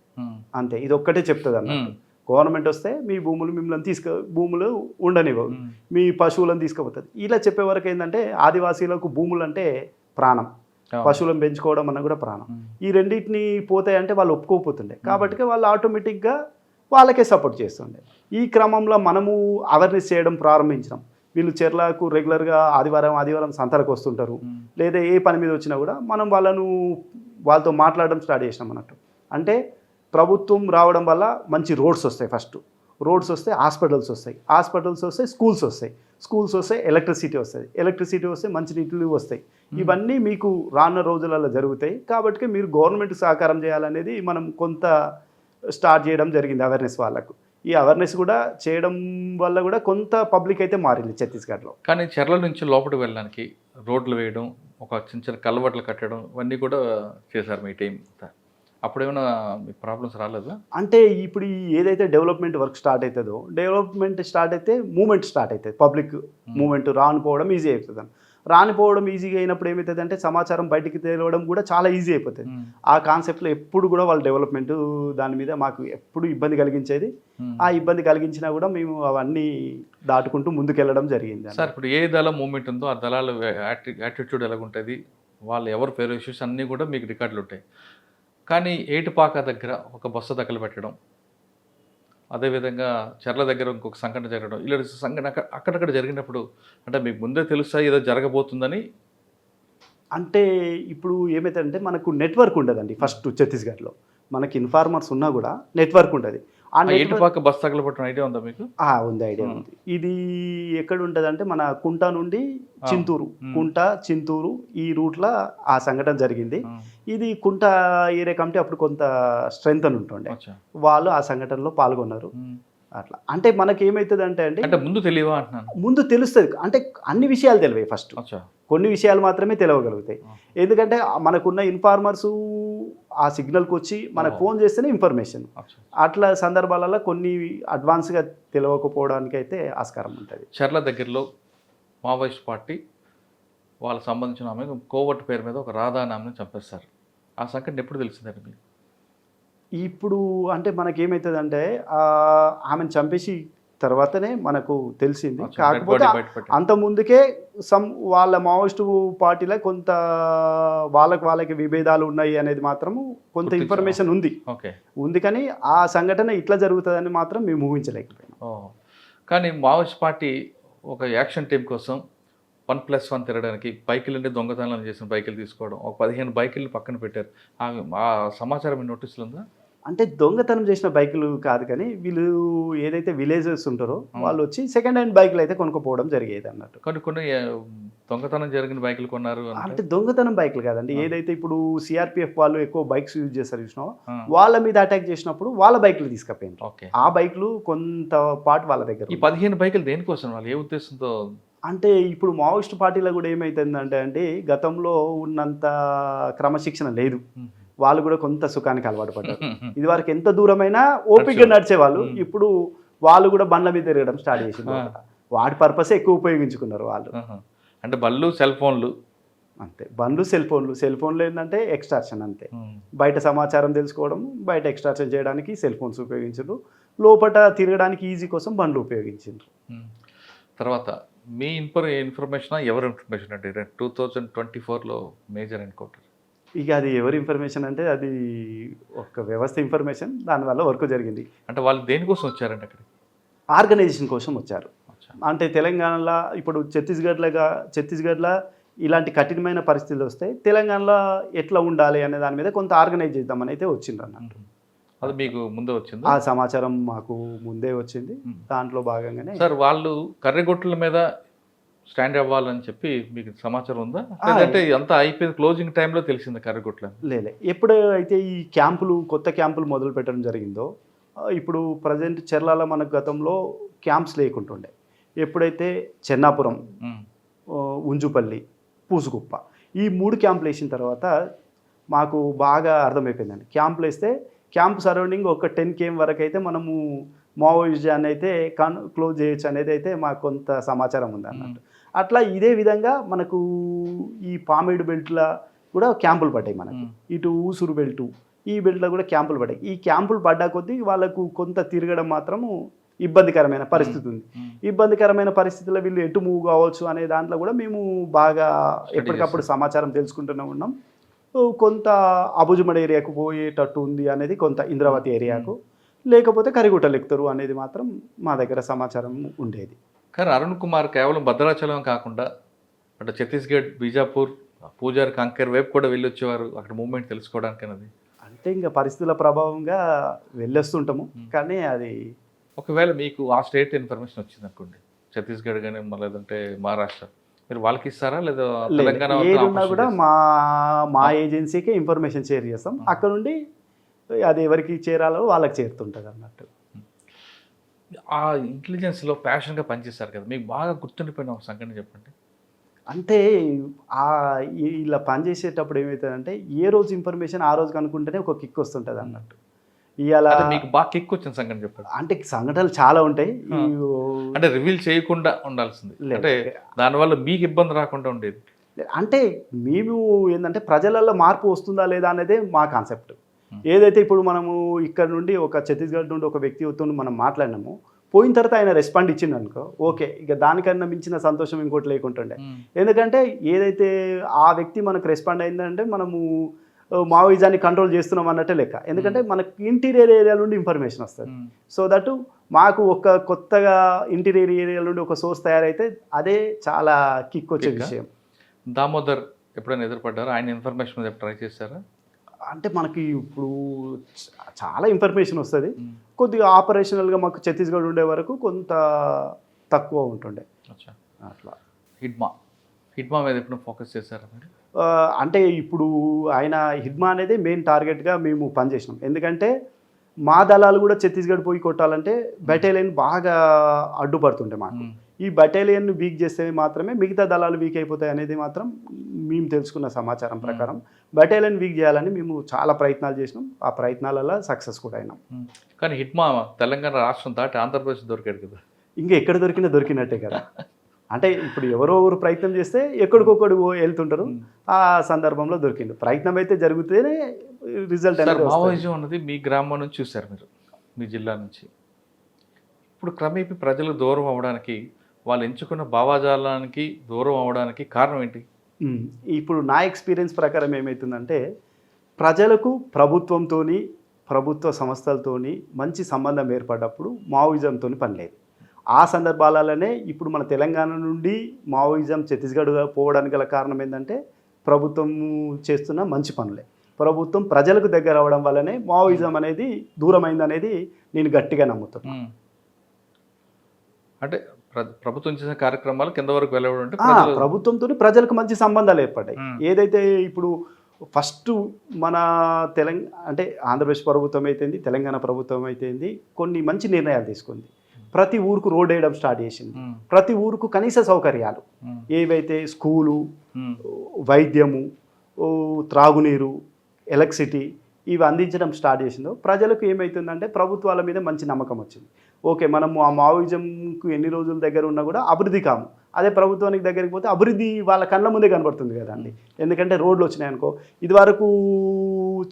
Speaker 3: అంతే. ఇది ఒక్కటే చెప్తుంది అన్నట్టు. గవర్నమెంట్ వస్తే మీ మిమ్మల్ని భూములు ఉండనివ్వవు, మీ పశువులను తీసుకుపోతుంది. ఇలా చెప్పే వరకు ఏంటంటే ఆదివాసీలకు భూములు అంటే ప్రాణం, పశువులను పెంచుకోవడం అన్న కూడా ప్రాణం. ఈ రెండింటిని పోతాయంటే వాళ్ళు ఒప్పుకోకపోతుండే. కాబట్టి వాళ్ళు ఆటోమేటిక్గా వాళ్ళకే సపోర్ట్ చేస్తుండే. ఈ క్రమంలో మనము అవేర్నెస్ చేయడం ప్రారంభించినాం. వీళ్ళు చెర్లకు రెగ్యులర్గా ఆదివారం సంతలకు వస్తుంటారు, లేదా ఏ పని మీద వచ్చినా కూడా మనం వాళ్ళతో మాట్లాడడం స్టార్ట్ చేసినాం అన్నట్టు. అంటే ప్రభుత్వం రావడం వల్ల మంచి రోడ్స్ వస్తాయి. ఫస్ట్ రోడ్స్ వస్తే హాస్పిటల్స్ వస్తే స్కూల్స్ వస్తాయి, ఎలక్ట్రిసిటీ వస్తే మంచినీళ్ళు వస్తాయి. ఇవన్నీ మీకు రానున్న రోజులలో జరుగుతాయి. కాబట్టి మీరు గవర్నమెంట్ సహకారం చేయాలనేది మనం కొంత స్టార్ట్ చేయడం జరిగింది అవేర్నెస్ వాళ్ళకు. ఈ అవేర్నెస్ కూడా చేయడం వల్ల కూడా కొంత పబ్లిక్ అయితే మారింది ఛత్తీస్గఢ్లో.
Speaker 2: కానీ చెర్ల నుంచి లోపలికి వెళ్ళడానికి రోడ్లు వేయడం, ఒక చిన్న చిన్న కల్వర్ట్లు కట్టడం ఇవన్నీ కూడా చేశారు మీ టీం. అప్పుడేమైనా మీకు ప్రాబ్లమ్స్ రాలేదా?
Speaker 3: అంటే ఇప్పుడు ఏదైతే డెవలప్మెంట్ వర్క్ స్టార్ట్ అవుతుందో, డెవలప్మెంట్ స్టార్ట్ అయితే మూమెంట్ స్టార్ట్ అవుతుంది. పబ్లిక్ మూమెంట్ రానిపోవడం ఈజీ అవుతుంది. రానిపోవడం ఈజీగా అయినప్పుడు ఏమవుతుంది అంటే సమాచారం బయటికి తెలియడం కూడా చాలా ఈజీ అయిపోతుంది. ఆ కాన్సెప్ట్లో ఎప్పుడు కూడా వాళ్ళ డెవలప్మెంట్ దాని మీద మాకు ఎప్పుడు ఇబ్బంది కలిగించేది. ఆ ఇబ్బంది కలిగించినా కూడా మేము అవన్నీ దాటుకుంటూ ముందుకెళ్ళడం జరిగింది.
Speaker 2: సార్, ఇప్పుడు ఏ దళ మూమెంట్ ఉందో ఆ దళాల యాటిట్యూడ్ ఎలాగుంటుంది, వాళ్ళు ఎవరు పేరు ఇష్యూస్ అన్నీ కూడా మీకు రికార్డులు ఉంటాయి. కానీ ఏటుపాక దగ్గర ఒక బస్సు తగలబెట్టడం, అదేవిధంగా చెర్ల దగ్గర ఇంకొక సంఘటన జరగడం, ఇలా సంఘటన అక్కడక్కడ జరిగినప్పుడు అంటే మీకు ముందే తెలుసా ఏదో జరగబోతుందని?
Speaker 3: అంటే ఇప్పుడు ఏమైతుందంటే మనకు నెట్వర్క్ ఉండదండి. ఫస్ట్ ఛత్తీస్గఢ్లో మనకి ఇన్ఫార్మర్స్ ఉన్నా కూడా నెట్వర్క్ ఉండదు. ఆ
Speaker 2: ఏటుపాక బస్ తగలబెట్టడం ఐడియా ఉందా మీకు?
Speaker 3: ఉంది, ఐడియా ఉంది. ఇది ఎక్కడ ఉంటుంది అంటే మన కుంట నుండి చింతూరు ఈ రూట్లో ఆ సంఘటన జరిగింది. ఇది కుంట ఏరియా కమిటీ అప్పుడు కొంత స్ట్రెంగ్త్ అని ఉంటుండే, వాళ్ళు ఆ సంఘటనలో పాల్గొన్నారు. అట్లా అంటే మనకి ఏమవుతుంది అంటే
Speaker 2: ముందు తెలియవా అంటున్నాను.
Speaker 3: ముందు తెలుస్తుంది అంటే అన్ని విషయాలు తెలివాయి. ఫస్ట్ కొన్ని విషయాలు మాత్రమే తెలియగలుగుతాయి. ఎందుకంటే మనకున్న ఇన్ఫార్మర్స్ ఆ సిగ్నల్కి వచ్చి మనకు ఫోన్ చేస్తేనే ఇన్ఫర్మేషన్. అట్లా సందర్భాలలో కొన్ని అడ్వాన్స్గా తెలియకపోవడానికి అయితే ఆస్కారం ఉంటుంది.
Speaker 2: చెర్ల దగ్గరలో మావోయిస్ట్ పార్టీ వాళ్ళకి సంబంధించిన ఆమె కోవట్ పేరు మీద ఒక రాధా నామని చంపేస్తారు. ఆ సంఘటన ఎప్పుడు తెలిసిందండి మీకు?
Speaker 3: ఇప్పుడు అంటే మనకేమవుతుంది అంటే ఆమెను చంపేసి తర్వాతనే మనకు తెలిసింది. కాకపోతే అంత ముందుకే వాళ్ళ మావోయిస్టు పార్టీలో కొంత వాళ్ళకి విభేదాలు ఉన్నాయి అనేది మాత్రము కొంత ఇన్ఫర్మేషన్ ఉంది. కానీ ఆ సంఘటన ఇట్లా జరుగుతుందని మాత్రం మేము ఊహించలేకపోయాం.
Speaker 2: కానీ మావోయిస్ట్ పార్టీ ఒక యాక్షన్ టీం కోసం 1+1 తిరగడానికి బైకులన్నీ దొంగతనాలు చేసిన బైకులు తీసుకోవడం, ఒక 15 బైకులు పక్కన పెట్టారు. ఆ సమాచారం మీ నోటీసులు ఉందా?
Speaker 3: అంటే దొంగతనం చేసిన బైకులు కాదు, కానీ వీళ్ళు ఏదైతే విలేజెస్ ఉంటారో వాళ్ళు వచ్చి సెకండ్ హ్యాండ్ బైకులు అయితే కొనుక్కోపోవడం జరిగేది అన్నట్టు.
Speaker 2: కొన్ని దొంగతనం జరిగిన బైకులు కొన్నారు
Speaker 3: అంటే దొంగతనం బైకులు కాదండి. ఏదైతే ఇప్పుడు సిఆర్పిఎఫ్ వాళ్ళు ఎక్కువ బైక్స్ యూజ్ చేస్తారు చూసినా, వాళ్ళ మీద అటాక్ చేసినప్పుడు వాళ్ళ బైకులు తీసుకుపోయింది. ఆ బైకులు కొంత పార్ట్ వాళ్ళ దగ్గర.
Speaker 2: ఈ 15 బైకులు దేనికోసం, వాళ్ళు ఏ ఉద్దేశంతో?
Speaker 3: అంటే ఇప్పుడు మావోయిస్ట్ పార్టీలో కూడా ఏమైతుందంటే గతంలో ఉన్నంత క్రమశిక్షణ లేదు. వాళ్ళు కూడా కొంత సుఖానికి అలవాటు పడ్డారు. ఇది వరకు ఎంత దూరమైనా ఓపికగా నడిచేవాళ్ళు. ఇప్పుడు వాళ్ళు కూడా బండ్ల మీద తిరగడం స్టార్ట్ చేసింది. వాటి పర్పస్ ఎక్కువ ఉపయోగించుకున్నారు వాళ్ళు.
Speaker 2: అంటే బళ్ళు, సెల్ ఫోన్లు
Speaker 3: అంతే. బండ్లు, సెల్ ఫోన్లు ఏంటంటే ఎక్స్ట్రాక్షన్ అంతే. బయట సమాచారం తెలుసుకోవడం, బయట ఎక్స్ట్రాక్షన్ చేయడానికి సెల్ ఫోన్స్ ఉపయోగించారు. లోపల తిరగడానికి ఈజీ కోసం బండ్లు ఉపయోగించారు.
Speaker 2: తర్వాత మీ ఇన్ఫర్మేషన్ ఎవరు ఇన్ఫర్మేషన్ అంటే 2024లో మేజర్ ఎన్కౌంటర్
Speaker 3: ఇక అది ఎవరి ఇన్ఫర్మేషన్ అంటే అది ఒక వ్యవస్థ ఇన్ఫర్మేషన్, దానివల్ల వర్క్ జరిగింది.
Speaker 2: అంటే వాళ్ళు దేనికోసం వచ్చారండి అక్కడికి?
Speaker 3: ఆర్గనైజేషన్ కోసం వచ్చారు.
Speaker 2: అచ్చా.
Speaker 3: అంటే తెలంగాణలో ఇప్పుడు ఛత్తీస్గఢ్లో ఇలాంటి కఠినమైన పరిస్థితులు వస్తే తెలంగాణలో ఎట్లా ఉండాలి అనే దాని మీద కొంత ఆర్గనైజ్ చేద్దామని అయితే వచ్చిండ్రు అన్నట్టు.
Speaker 2: అది మీకు ముందే వచ్చింది?
Speaker 3: ఆ సమాచారం మాకు ముందే వచ్చింది. దాంట్లో భాగంగానే
Speaker 2: సార్ వాళ్ళు కర్రెగొట్టుల మీద స్టాండ్ అవ్వాలని చెప్పి మీకు సమాచారం ఉందా, లేదంటే అంతా అయిపోయింది క్లోజింగ్ టైంలో తెలిసింది కర్రెగొట్ల?
Speaker 3: లేలే, ఎప్పుడు అయితే ఈ కొత్త క్యాంపులు మొదలు పెట్టడం జరిగిందో, ఇప్పుడు ప్రజెంట్ చెర్లాల మనకు గతంలో క్యాంప్స్ లేకుంటుండే. ఎప్పుడైతే చెన్నాపురం, ఉంజుపల్లి, పూసుకుప్ప ఈ 3 క్యాంపులు వేసిన తర్వాత మాకు బాగా అర్థమైపోయిందండి. క్యాంపులు వేస్తే క్యాంప్ సరౌండింగ్ ఒక 10 km వరకు అయితే మనము మావోయిజాన్ని అయితే క్లోజ్ చేయొచ్చు అనేది అయితే మాకు కొంత సమాచారం ఉంది అన్నట్టు. అట్లా ఇదే విధంగా మనకు ఈ పామేడు బెల్ట్లో కూడా క్యాంపులు పడ్డాయి మనకు. ఇటు ఊసూరు బెల్టు, ఈ బెల్ట్లో కూడా క్యాంపులు పడ్డాయి. ఈ క్యాంపులు పడ్డా కొద్దీ వాళ్ళకు కొంత తిరగడం మాత్రము ఇబ్బందికరమైన పరిస్థితి ఉంది. ఇబ్బందికరమైన పరిస్థితుల్లో వీళ్ళు ఎటు మూవ్ కావచ్చు అనే దాంట్లో కూడా మేము బాగా ఎప్పటికప్పుడు సమాచారం తెలుసుకుంటూనే ఉన్నాం. కొంత అబుజుమడ ఏరియాకు పోయేటట్టు ఉంది అనేది కొంత ఇంద్రావతి ఏరియాకు, లేకపోతే కరిగుట్టలు ఎక్కుతారు అనేది మాత్రం మా దగ్గర సమాచారం ఉండేది.
Speaker 2: కానీ అరుణ్ కుమార్ కేవలం భద్రాచలం కాకుండా అంటే ఛత్తీస్గఢ్, బీజాపూర్, పూజారి, కంకేర్ వైపు కూడా వెళ్ళొచ్చేవారు అక్కడ మూవ్మెంట్ తెలుసుకోవడానికి అనేది.
Speaker 3: అంటే ఇంకా పరిస్థితుల ప్రభావంగా వెళ్ళొస్తుంటాము. కానీ అది
Speaker 2: ఒకవేళ మీకు ఆ స్టేట్ ఇన్ఫర్మేషన్ వచ్చింది అనుకోండి, ఛత్తీస్గఢ్ కానీ లేదంటే మహారాష్ట్ర, మీరు వాళ్ళకి ఇస్తారా లేదా తెలంగాణ?
Speaker 3: ఏదున్నా కూడా మా ఏజెన్సీకే ఇన్ఫర్మేషన్ షేర్ చేస్తాం. అక్కడ నుండి అది ఎవరికి చేరాలో వాళ్ళకి చేరుతుంటుంది అన్నట్టు.
Speaker 2: ఆ ఇంటెలిజెన్స్లో ప్యాషన్గా పనిచేస్తారు కదా, మీకు బాగా గుర్తుండిపోయిన ఒక సంఘటన చెప్పండి.
Speaker 3: అంటే ఇలా పనిచేసేటప్పుడు ఏమవుతుందంటే ఏ రోజు ఇన్ఫర్మేషన్ ఆ రోజు కనుక్కుంటేనే ఒక కిక్ వస్తుంటుంది అన్నట్టు. ఇవాళ
Speaker 2: మీకు బాగా కిక్ వచ్చిన సంఘటన చెప్పండి.
Speaker 3: అంటే సంఘటనలు చాలా ఉంటాయి,
Speaker 2: అంటే రివీల్ చేయకుండా ఉండాల్సింది, అంటే దానివల్ల మీకు ఇబ్బంది రాకుండా ఉండేది.
Speaker 3: అంటే మేము ఏంటంటే ప్రజలలో మార్పు వస్తుందా లేదా అనేదే మా కాన్సెప్ట్. ఏదైతే ఇప్పుడు మనము ఇక్కడ నుండి ఒక ఛత్తీస్గఢ్ నుండి ఒక వ్యక్తితో మనం మాట్లాడినాము, పోయిన తర్వాత ఆయన రెస్పాండ్ ఇచ్చిండు అనుకో, ఓకే, ఇక దానికన్నా మించిన సంతోషం ఇంకోటి లేకుంటుండే. ఎందుకంటే ఏదైతే ఆ వ్యక్తి మనకు రెస్పాండ్ అయిందంటే మనము మావోయిజాన్ని కంట్రోల్ చేస్తున్నాం అన్నట్టే లెక్క. ఎందుకంటే మనకు ఇంటీరియర్ ఏరియా నుండి ఇన్ఫర్మేషన్ వస్తుంది. సో దట్ మాకు ఒక కొత్తగా ఇంటీరియర్ ఏరియా నుండి ఒక సోర్స్ తయారైతే అదే చాలా కిక్ వచ్చే విషయం.
Speaker 2: దామోదర్ ఎప్పుడైనా ఎదురుపడ్డారా? ఆయన ఇన్ఫర్మేషన్ మీద ట్రై చేశారా?
Speaker 3: అంటే మనకి ఇప్పుడు చాలా ఇన్ఫర్మేషన్ వస్తుంది. కొద్దిగా ఆపరేషనల్గా మాకు ఛత్తీస్గఢ్ ఉండే వరకు కొంత తక్కువ ఉంటుండే. అట్లా
Speaker 2: హిడ్మా మీద ఎప్పుడు ఫోకస్ చేశారా మీరు?
Speaker 3: అంటే ఇప్పుడు ఆయన హిడ్మా అనేది మెయిన్ టార్గెట్గా మేము పనిచేసినాం. ఎందుకంటే మా దళాలు కూడా ఛత్తీస్గఢ్ పోయి కొట్టాలంటే బెటాలియన్ బాగా అడ్డుపడుతుండే మాకు. ఈ బెటాలియన్ వీక్ చేస్తే మాత్రమే మిగతా దళాలు వీక్ అయిపోతాయి అనేది మాత్రం మేము తెలుసుకున్న సమాచారం ప్రకారం బెటాలియన్ వీక్ చేయాలని మేము చాలా ప్రయత్నాలు చేసినాం. ఆ ప్రయత్నాలలో సక్సెస్ కూడా అయినాం.
Speaker 2: కానీ హిడ్మా తెలంగాణ రాష్ట్రం దాటి ఆంధ్రప్రదేశ్ దొరికాడు కదా,
Speaker 3: ఇంకా ఎక్కడ దొరికినట్టే కదా. అంటే ఇప్పుడు ఎవరో ప్రయత్నం చేస్తే ఎక్కడికొక్కడు వెళ్తుంటారు. ఆ సందర్భంలో దొరికింది. ప్రయత్నం అయితే జరిగితేనే రిజల్ట్ అనేది.
Speaker 2: మావోయిజం అన్నది మీ గ్రామం నుంచి చూశారు మీరు, మీ జిల్లా నుంచి. ఇప్పుడు క్రమేపీ ప్రజలు దూరం అవ్వడానికి, వాళ్ళు ఎంచుకున్న భావాజాలానికి దూరం అవ్వడానికి కారణం ఏంటి?
Speaker 3: ఇప్పుడు నా ఎక్స్పీరియన్స్ ప్రకారం ఏమవుతుందంటే, ప్రజలకు ప్రభుత్వంతో, ప్రభుత్వ సంస్థలతోని మంచి సంబంధం ఏర్పడ్డప్పుడు మావోయిజంతో పని లేదు. ఆ సందర్భాలలోనే ఇప్పుడు మన తెలంగాణ నుండి మావోయిజం ఛత్తీస్గఢ్ పోవడానికి గల కారణం ఏంటంటే ప్రభుత్వం చేస్తున్న మంచి పనులే. ప్రభుత్వం ప్రజలకు దగ్గర అవ్వడం వల్లనే మావోయిజం అనేది దూరమైంది అనేది నేను గట్టిగా నమ్ముతున్నాను.
Speaker 2: అంటే ప్రభుత్వం చేసిన కార్యక్రమాలు కింద వరకు వెళ్ళడం,
Speaker 3: ప్రభుత్వంతో ప్రజలకు మంచి సంబంధాలు ఏర్పడ్డాయి. ఏదైతే ఇప్పుడు ఫస్ట్ మన అంటే ఆంధ్రప్రదేశ్ ప్రభుత్వం అయితేంది, తెలంగాణ ప్రభుత్వం అయితేంది, కొన్ని మంచి నిర్ణయాలు తీసుకుంది. ప్రతి ఊరుకు రోడ్ వేయడం స్టార్ట్ చేసింది. ప్రతి ఊరుకు కనీస సౌకర్యాలు ఏవైతే స్కూలు, వైద్యము, త్రాగునీరు, ఎలక్ట్రిసిటీ ఇవి అందించడం స్టార్ట్ చేసిందో ప్రజలకు ఏమవుతుందంటే ప్రభుత్వాల మీద మంచి నమ్మకం వచ్చింది. ఓకే, మనము ఆ మావోయిజంకు ఎన్ని రోజుల దగ్గర ఉన్నా కూడా అభివృద్ధి కాము, అదే ప్రభుత్వానికి దగ్గరికి పోతే అభివృద్ధి వాళ్ళ కళ్ళ ముందే కనబడుతుంది కదండి. ఎందుకంటే రోడ్లు వచ్చినాయి అనుకో, ఇదివరకు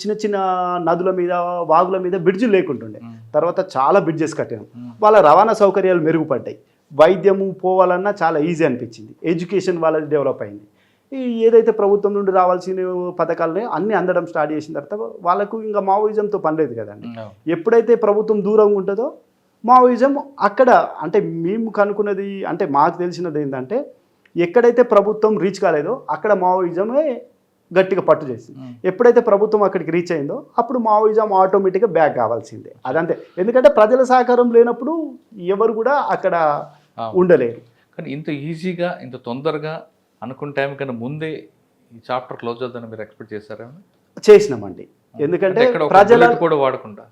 Speaker 3: చిన్న చిన్న నదుల మీద, వాగుల మీద బ్రిడ్జిలు లేకుంటుండే, తర్వాత చాలా బ్రిడ్జెస్ కట్టినాం. వాళ్ళ రవాణా సౌకర్యాలు మెరుగుపడ్డాయి. వైద్యము పోవాలన్నా చాలా ఈజీ అనిపించింది. ఎడ్యుకేషన్ వాళ్ళది డెవలప్ అయింది. ఈ ఏదైతే ప్రభుత్వం నుండి రావాల్సిన పథకాలని అన్నీ అందడం స్టార్ట్ చేసిన తర్వాత వాళ్ళకు ఇంకా మావోయిజంతో పని లేదు కదండి. ఎప్పుడైతే ప్రభుత్వం దూరంగా ఉంటుందో మావోయిజం అక్కడ, అంటే మేము కనుక్కున్నది, అంటే మాకు తెలిసినది ఏంటంటే ఎక్కడైతే ప్రభుత్వం రీచ్ కాలేదో అక్కడ మావోయిజమే గట్టిగా పట్టు చేసింది. ఎప్పుడైతే ప్రభుత్వం అక్కడికి రీచ్ అయిందో అప్పుడు మావోయిజం ఆటోమేటిక్గా బ్యాక్ కావాల్సిందే, అదంతే. ఎందుకంటే ప్రజల సహకారం లేనప్పుడు ఎవరు కూడా అక్కడ ఉండలేరు.
Speaker 2: కానీ ఇంత ఈజీగా ఇంత తొందరగా అనుకున్న టైం కన్నా ముందే ఈ చాప్టర్ క్లోజ్ అవుతుందని మీరు ఎక్స్పెక్ట్ చేశారా?
Speaker 3: చేసినామండి. ఎందుకంటే ప్రజల
Speaker 2: కూడా వాడకుండా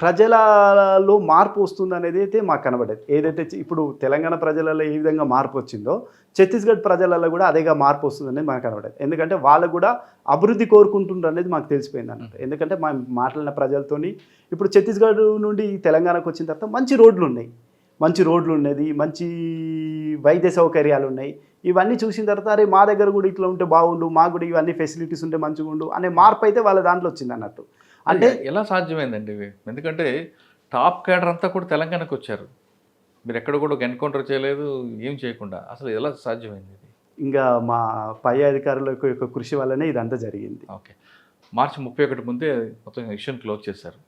Speaker 3: ప్రజలలో మార్పు వస్తుంది అనేది అయితే మాకు కనబడేది. ఏదైతే ఇప్పుడు తెలంగాణ ప్రజలలో ఏ విధంగా మార్పు వచ్చిందో ఛత్తీస్గఢ్ ప్రజలలో కూడా అదేగా మార్పు వస్తుంది అనేది మాకు కనబడేది. ఎందుకంటే వాళ్ళు కూడా అభివృద్ధి కోరుకుంటుండ్రు అనేది మాకు తెలిసిపోయింది అన్నట్టు. ఎందుకంటే మా మాట్లాడిన ప్రజలతోని ఇప్పుడు ఛత్తీస్గఢ్ నుండి తెలంగాణకు వచ్చిన తర్వాత మంచి రోడ్లు ఉన్నాయి, మంచి వైద్య సౌకర్యాలు ఉన్నాయి. ఇవన్నీ చూసిన తర్వాత అరే మా దగ్గర కూడా ఇట్లా ఉంటే బాగుండు, మాకు కూడా ఇవన్నీ ఫెసిలిటీస్ ఉంటే మంచిగా ఉండు అనే మార్పు అయితే వాళ్ళ దాంట్లో వచ్చింది అన్నట్టు.
Speaker 2: అంటే ఎలా సాధ్యమైందండి ఇవి? ఎందుకంటే టాప్ క్యాడర్ అంతా కూడా తెలంగాణకు వచ్చారు, మీరు ఎక్కడ కూడా ఎన్కౌంటర్ చేయలేదు, ఏం చేయకుండా అసలు ఎలా సాధ్యమైంది ఇది?
Speaker 3: ఇంకా మా పై అధికారుల యొక్క కృషి వల్లనే ఇదంతా జరిగింది.
Speaker 2: ఓకే, మార్చి 31 ముందే మొత్తం ఇష్యూని క్లోజ్ చేశారు.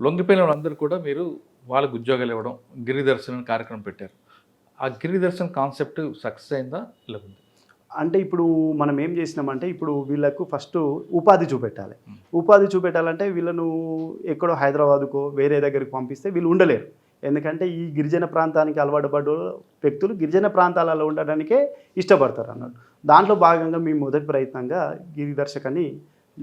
Speaker 2: లొంగిపోయిన వాళ్ళందరూ కూడా మీరు వాళ్ళకు ఉద్యోగాలు ఇవ్వడం, గిరిదర్శన్ కార్యక్రమం పెట్టారు. ఆ గిరిదర్శన్ కాన్సెప్ట్ సక్సెస్ అయిందా లేకుంది?
Speaker 3: అంటే ఇప్పుడు మనం ఏం చేసినామంటే ఇప్పుడు వీళ్ళకు ఫస్ట్ ఉపాధి చూపెట్టాలంటే వీళ్ళను ఎక్కడో హైదరాబాదుకో వేరే దగ్గరికి పంపిస్తే వీళ్ళు ఉండలేరు. ఎందుకంటే ఈ గిరిజన ప్రాంతానికి అలవాటు పడ్డ వ్యక్తులు గిరిజన ప్రాంతాలలో ఉండడానికే ఇష్టపడతారు అన్నట్టు. దాంట్లో భాగంగా మేము మొదటి ప్రయత్నంగా గిరిదర్శక్ అని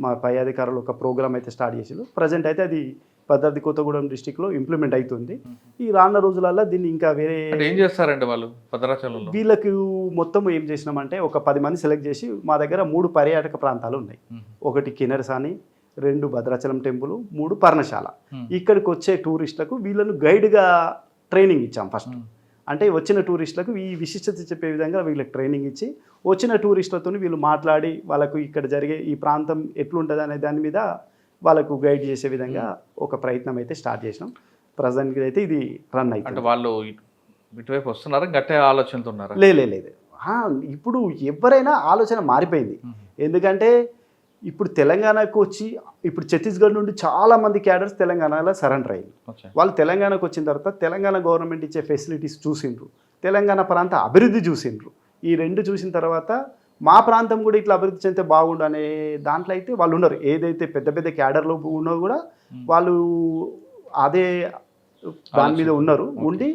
Speaker 3: మా పై అధికారులు ఒక ప్రోగ్రామ్ అయితే స్టార్ట్ చేసారు. ప్రజెంట్ అయితే అది భద్రాద్రి కొత్తగూడెం డిస్టిక్లో ఇంప్లిమెంట్ అవుతుంది. ఈ రానున్న రోజులలో దీన్ని ఇంకా వేరే
Speaker 2: ఏం చేస్తారండి వాళ్ళు భద్రాచలంలో?
Speaker 3: వీళ్ళకి మొత్తం ఏం చేసినామంటే ఒక 10 మంది సెలెక్ట్ చేసి మా దగ్గర 3 పర్యాటక ప్రాంతాలు ఉన్నాయి. 1 కిన్నెరసాని, 2 భద్రాచలం టెంపుల్, 3 పర్ణశాల. ఇక్కడికి వచ్చే టూరిస్టులకు వీళ్ళను గైడ్గా ట్రైనింగ్ ఇచ్చాం ఫస్ట్. అంటే వచ్చిన టూరిస్టులకు ఈ విశిష్టత చెప్పే విధంగా వీళ్ళకి ట్రైనింగ్ ఇచ్చి వచ్చిన టూరిస్టులతో వీళ్ళు మాట్లాడి వాళ్ళకు ఇక్కడ జరిగే ఈ ప్రాంతం ఎట్లుంటుంది అనే దాని మీద వాళ్ళకు గైడ్ చేసే విధంగా ఒక ప్రయత్నం అయితే స్టార్ట్ చేసినాం. ప్రజెంట్కి అయితే ఇది రన్ అవుతుంది.
Speaker 2: అంటే వాళ్ళు ఇటువైపు వస్తున్నారా, గట్టే ఆలోచనతో ఉన్నారా?
Speaker 3: లేదు, ఇప్పుడు ఎవరైనా ఆలోచన మారిపోయింది. ఎందుకంటే ఇప్పుడు తెలంగాణకు వచ్చి ఇప్పుడు ఛత్తీస్గఢ్ నుండి చాలామంది క్యాడర్స్ తెలంగాణలో సరెండర్ అయ్యింది. వాళ్ళు తెలంగాణకు వచ్చిన తర్వాత తెలంగాణ గవర్నమెంట్ ఇచ్చే ఫెసిలిటీస్ చూసిండ్రు, తెలంగాణ ప్రాంత అభివృద్ధి చూసిండ్రు. ఈ 2 చూసిన తర్వాత మా ప్రాంతం కూడా ఇట్లా అభివృద్ధి చెందితే బాగుండు అనే దాంట్లో అయితే వాళ్ళు ఉన్నారు. ఏదైతే పెద్ద పెద్ద క్యాడర్లో ఉన్నో కూడా వాళ్ళు అదే దాని మీద ఉన్నారు. ఉండి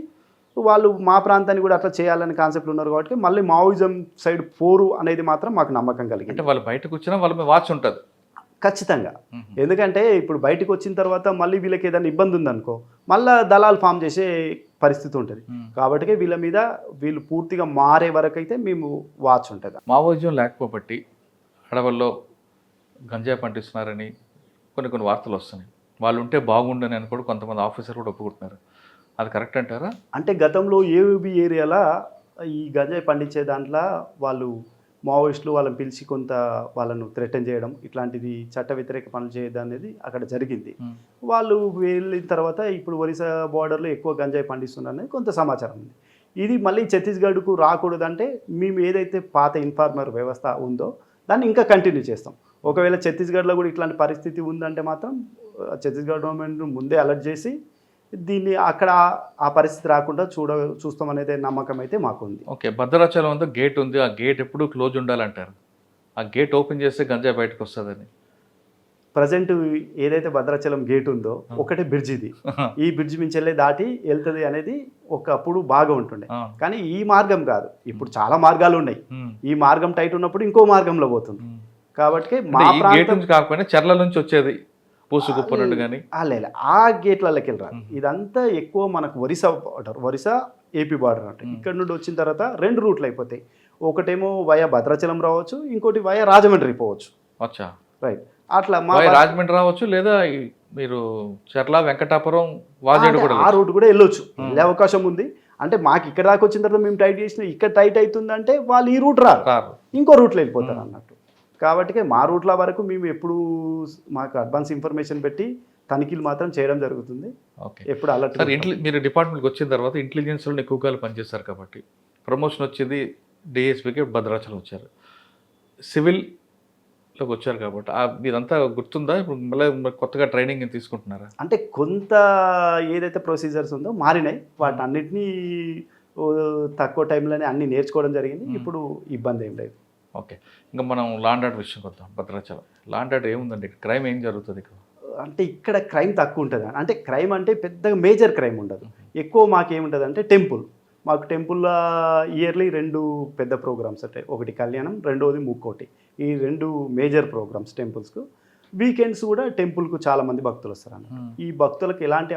Speaker 3: వాళ్ళు మా ప్రాంతాన్ని కూడా అట్లా చేయాలనే కాన్సెప్ట్ ఉన్నారు. కాబట్టి మళ్ళీ మావోయిజం సైడ్ పోరు అనేది మాత్రం మాకు నమ్మకం కలిగింది.
Speaker 2: అంటే వాళ్ళు బయటకు వచ్చినా వాళ్ళ మీద వాచ్ ఉంటుంది
Speaker 3: ఖచ్చితంగా. ఎందుకంటే ఇప్పుడు బయటకు వచ్చిన తర్వాత మళ్ళీ వీళ్ళకి ఏదైనా ఇబ్బంది ఉందనుకో మళ్ళీ దళాలు ఫామ్ చేసే పరిస్థితి ఉంటుంది. కాబట్టి వీళ్ళ మీద వీళ్ళు పూర్తిగా మారే వరకు అయితే మేము వాచ్ ఉంటుంది.
Speaker 2: మావోయిజం లేకపోబట్టి అడవుల్లో గంజాయి పండిస్తున్నారని కొన్ని వార్తలు వస్తున్నాయి. వాళ్ళు ఉంటే బాగుండని అని కూడా కొంతమంది ఆఫీసర్ కూడా ఒప్పుకుంటున్నారు. అది కరెక్ట్ అంటారా?
Speaker 3: అంటే గతంలో ఏబీ ఏరియాలో ఈ గంజాయి పండించే దాంట్లో వాళ్ళు మావోయిస్టులు వాళ్ళని పిలిచి కొంత వాళ్ళను థ్రెటన్ చేయడం, ఇట్లాంటిది చట్ట వ్యతిరేక పనులు చేయడం అనేది అక్కడ జరిగింది. వాళ్ళు వెళ్ళిన తర్వాత ఇప్పుడు ఒరిస్సా బార్డర్లో ఎక్కువ గంజాయి పండిస్తున్నారనేది కొంత సమాచారం ఉంది. ఇది మళ్ళీ ఛత్తీస్గఢ్కు రాకూడదంటే మేము ఏదైతే పాత ఇన్ఫార్మర్ వ్యవస్థ ఉందో దాన్ని ఇంకా కంటిన్యూ చేస్తాం. ఒకవేళ ఛత్తీస్గఢ్లో కూడా ఇట్లాంటి పరిస్థితి ఉందంటే మాత్రం ఛత్తీస్గఢ్ గవర్నమెంట్ ముందే అలర్ట్ చేసి దీన్ని అక్కడ ఆ పరిస్థితి రాకుండా చూస్తాం అనేది నమ్మకం అయితే మాకు ఉంది.
Speaker 2: ఓకే, భద్రాచలం అంతా గేట్ ఉంది, ఆ గేట్ ఎప్పుడు క్లోజ్ ఉండాలంటారు. ఆ గేట్ ఓపెన్ చేస్తే గంజాయి బయటకు వస్తుందని.
Speaker 3: ప్రజెంట్ ఏదైతే భద్రాచలం గేట్ ఉందో ఒకటే బ్రిడ్జ్ ఇది. ఈ బ్రిడ్జ్ మించెల్లే దాటి వెళ్తుంది అనేది ఒకప్పుడు బాగా ఉంటుండే. కానీ ఈ మార్గం కాదు, ఇప్పుడు చాలా మార్గాలు ఉన్నాయి. ఈ మార్గం టైట్ ఉన్నప్పుడు ఇంకో మార్గంలో పోతుంది. కాబట్టి మా ప్రాంతం
Speaker 2: కాకపోయినా చెర్ల నుంచి వచ్చేది పూసుకుప్పనుండి కానీ
Speaker 3: లేదు, ఆ గేట్లకి వెళ్ళరాదు. ఇదంతా ఎక్కువ మనకు ఒరిస్సా ఏపీ బార్డర్ అంటే ఇక్కడ నుండి వచ్చిన తర్వాత 2 రూట్లు అయిపోతాయి. ఒకటేమో వయా భద్రాచలం రావచ్చు, ఇంకోటి వయా రాజమండ్రి పోవచ్చు.
Speaker 2: అచ్చా,
Speaker 3: రైట్. అట్లా మా
Speaker 2: రాజమండ్రి రావచ్చు, లేదా మీరు చెర్ల వెంకటాపురం వాజేడు కూడా
Speaker 3: ఆ రూట్ కూడా వెళ్ళొచ్చు, వెళ్ళే అవకాశం ఉంది. అంటే మాకు ఇక్కడ దాకా వచ్చిన తర్వాత మేము టైట్ చేసిన ఇక్కడ టైట్ అవుతుందంటే వాళ్ళు ఈ రూట్ రారు, ఇంకో రూట్లో వెళ్ళిపోతారు అన్నట్టు. కాబట్టి మా రూట్ల వరకు మేము ఎప్పుడు మాకు అడ్వాన్స్ ఇన్ఫర్మేషన్ పెట్టి తనిఖీలు మాత్రం చేయడం జరుగుతుంది. ఎప్పుడు అలర్ట్.
Speaker 2: మీరు డిపార్ట్మెంట్కి వచ్చిన తర్వాత ఇంటెలిజెన్స్లో ఎక్కువ కాలం పనిచేస్తారు కాబట్టి ప్రమోషన్ వచ్చింది డిఎస్పీకి భద్రాచలం వచ్చారు. సివిల్లోకి వచ్చారు కాబట్టి మీదంతా గుర్తుందా? ఇప్పుడు మళ్ళీ కొత్తగా ట్రైనింగ్ తీసుకుంటున్నారా?
Speaker 3: అంటే కొంత ఏదైతే ప్రొసీజర్స్ ఉందో మారినాయి, వాటి అన్నిటినీ తక్కువ టైంలోనే అన్ని నేర్చుకోవడం జరిగింది. ఇప్పుడు ఇబ్బంది ఏం లేదు.
Speaker 2: ఓకే, ఇంకా మనం లాండ్ ఆర్డర్ విషయం వద్దాం. భద్రాచలం లాండ్ ఆర్డర్ ఏముందండి ఇక్కడ? క్రైమ్ ఏం జరుగుతుంది ఇక్కడ?
Speaker 3: అంటే ఇక్కడ క్రైమ్ తక్కువ ఉంటుంది. అంటే క్రైమ్ అంటే పెద్దగా మేజర్ క్రైమ్ ఉండదు. ఎక్కువ మాకేముంటుంది అంటే టెంపుల్. మాకు టెంపుల్లో ఇయర్లీ 2 పెద్ద ప్రోగ్రామ్స్ ఉంటాయి. ఒకటి కళ్యాణం, రెండోది ముక్కోటి. ఈ 2 మేజర్ ప్రోగ్రామ్స్ టెంపుల్స్కు. వీకెండ్స్ కూడా టెంపుల్కు చాలామంది భక్తులు వస్తారు అన్నమాట. ఈ భక్తులకు ఎలాంటి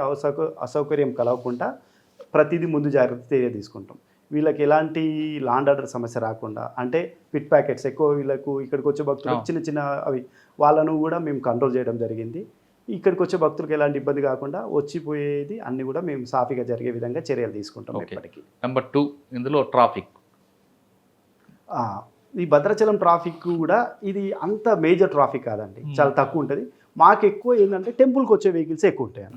Speaker 3: అసౌకర్యం కలగకుండా ప్రతిదీ ముందు జాగ్రత్త తీసుకుంటాం. వీళ్ళకి ఎలాంటి లాండ్ ఆర్డర్ సమస్య రాకుండా, అంటే పిట్ ప్యాకెట్స్ ఎక్కువ వీళ్ళకు ఇక్కడికి వచ్చే భక్తులకు చిన్న చిన్న అవి వాళ్ళను కూడా మేము కంట్రోల్ చేయడం జరిగింది. ఇక్కడికి వచ్చే భక్తులకు ఎలాంటి ఇబ్బంది కాకుండా వచ్చిపోయేది అన్నీ కూడా మేము సాఫీగా జరిగే విధంగా చర్యలు తీసుకుంటాం ఇప్పటికీ.
Speaker 2: నెంబర్ 2 ఇందులో ట్రాఫిక్.
Speaker 3: ఈ భద్రాచలం ట్రాఫిక్ కూడా ఇది అంత మేజర్ ట్రాఫిక్ కాదండి, చాలా తక్కువ ఉంటుంది. మాకు ఎక్కువ ఏంటంటే టెంపుల్కి వచ్చే వెహికల్స్ ఎక్కువ ఉంటాయి.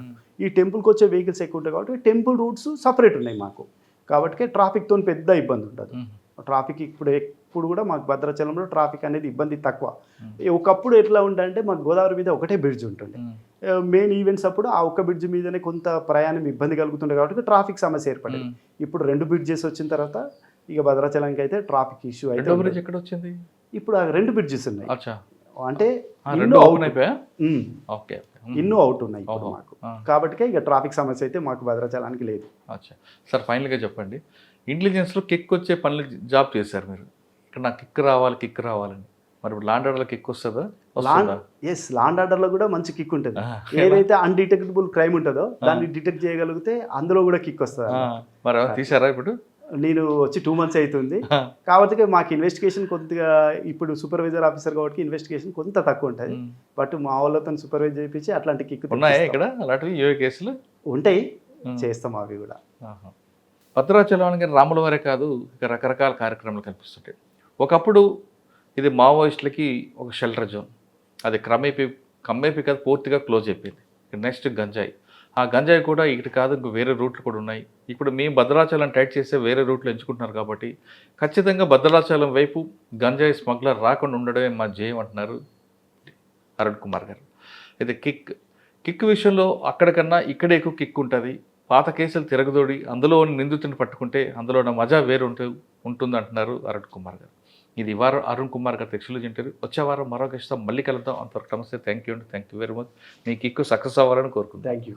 Speaker 3: ఈ టెంపుల్కి వచ్చే వెహికల్స్ ఎక్కువ ఉంటాయి కాబట్టి టెంపుల్ రూట్స్ సపరేట్ ఉన్నాయి మాకు. కాబట్టి ట్రాఫిక్తో పెద్ద ఇబ్బంది ఉంటుంది. ట్రాఫిక్ ఇప్పుడు కూడా మాకు భద్రాచలంలో ట్రాఫిక్ అనేది ఇబ్బంది తక్కువ. ఒకప్పుడు ఎట్లా ఉంటుందంటే మాకు గోదావరి మీద ఒకటే బ్రిడ్జ్ ఉంటుంది. మెయిన్ ఈవెంట్స్ అప్పుడు ఆ ఒక్క బ్రిడ్జ్ మీదనే కొంత ప్రయాణం ఇబ్బంది కలుగుతుండే కాబట్టి ట్రాఫిక్ సమస్య ఏర్పడింది. ఇప్పుడు 2 బ్రిడ్జెస్ వచ్చిన తర్వాత ఇక భద్రాచలంకి అయితే ట్రాఫిక్ ఇష్యూ అయితే
Speaker 2: బ్రిడ్జ్ ఎక్కడ వచ్చింది?
Speaker 3: ఇప్పుడు ఆ 2 బ్రిడ్జెస్ ఉన్నాయి. అంటే
Speaker 2: ఇన్నో
Speaker 3: అవుట్ ఉన్నాయి ఇప్పుడు మాకు. కాబట్టి ఇక ట్రాఫిక్ సమస్య అయితే మాకు భద్రాచలానికి లేదు.
Speaker 2: సార్ ఫైనల్గా చెప్పండి, ఇంటెలిజెన్స్లో కిక్ వచ్చే పనులు జాబ్ చేశారు మీరు. ఇక్కడ నాకు కిక్ రావాలని, మరి ఇప్పుడు లాండ్ ఆర్డర్లో కిక్ వస్తుందా?
Speaker 3: లాండ్ ఆర్డర్లో కూడా మంచి కిక్ ఉంటుంది. ఏదైతే అన్డిటెక్టబుల్ క్రైమ్ ఉంటుందో దాన్ని డిటెక్ట్ చేయగలిగితే అందులో కూడా కిక్ వస్తుంది.
Speaker 2: మరి తీసారా? ఇప్పుడు
Speaker 3: నేను వచ్చి 2 months అవుతుంది కాబట్టి మాకు ఇన్వెస్టిగేషన్ కొద్దిగా, ఇప్పుడు సూపర్వైజర్ ఆఫీసర్ కాబట్టి ఇన్వెస్టిగేషన్ కొంత తక్కువ ఉంటుంది. బట్ మా వాళ్ళతో సూపర్వైజ్ చేయించి అట్లాంటి కిక్
Speaker 2: ఉన్నాయా ఇక్కడ? అలాంటివి ఏ కేసులు
Speaker 3: ఉంటాయి, చేస్తాం అవి కూడా.
Speaker 2: భద్రాచలానికి రాములవారే కాదు, ఇక రకరకాల కార్యక్రమాలు కల్పిస్తుంటాయి. ఒకప్పుడు ఇది మావోయిస్టులకి ఒక షెల్టర్ జోన్, అది కమ్మేపి కాదు పూర్తిగా క్లోజ్ అయిపోయింది. నెక్స్ట్ గంజాయి, ఆ గంజాయి కూడా ఇటు కాదు, ఇంకో వేరే రూట్లు కూడా ఉన్నాయి. ఇప్పుడు మేము భద్రాచలం టైట్ చేస్తే వేరే రూట్లు ఎంచుకుంటున్నారు కాబట్టి ఖచ్చితంగా భద్రాచలం వైపు గంజాయి స్మగ్లర్ రాకుండా ఉండడమే మా జయం అంటున్నారు అరుణ్ కుమార్ గారు. అయితే కిక్ విషయంలో అక్కడికన్నా ఇక్కడే ఎక్కువ కిక్ ఉంటుంది. పాత కేసులు తిరగదోడి అందులో నిందితుని పట్టుకుంటే అందులో మజా వేరు ఉంటుంది అంటున్నారు అరుణ్ కుమార్ గారు. ఇది వారం అరుణ్ కుమార్ గారు ఎక్స్క్లూజివ్ ఇంటర్వ్యూ. వచ్చే వారం మరో గెస్ట్తో మళ్ళీ కలుద్దాం. అంతవరకు నమస్తే. Thank you very much. Me kick success అవ్వాలని కోరుకుంటాను.
Speaker 3: Thank you.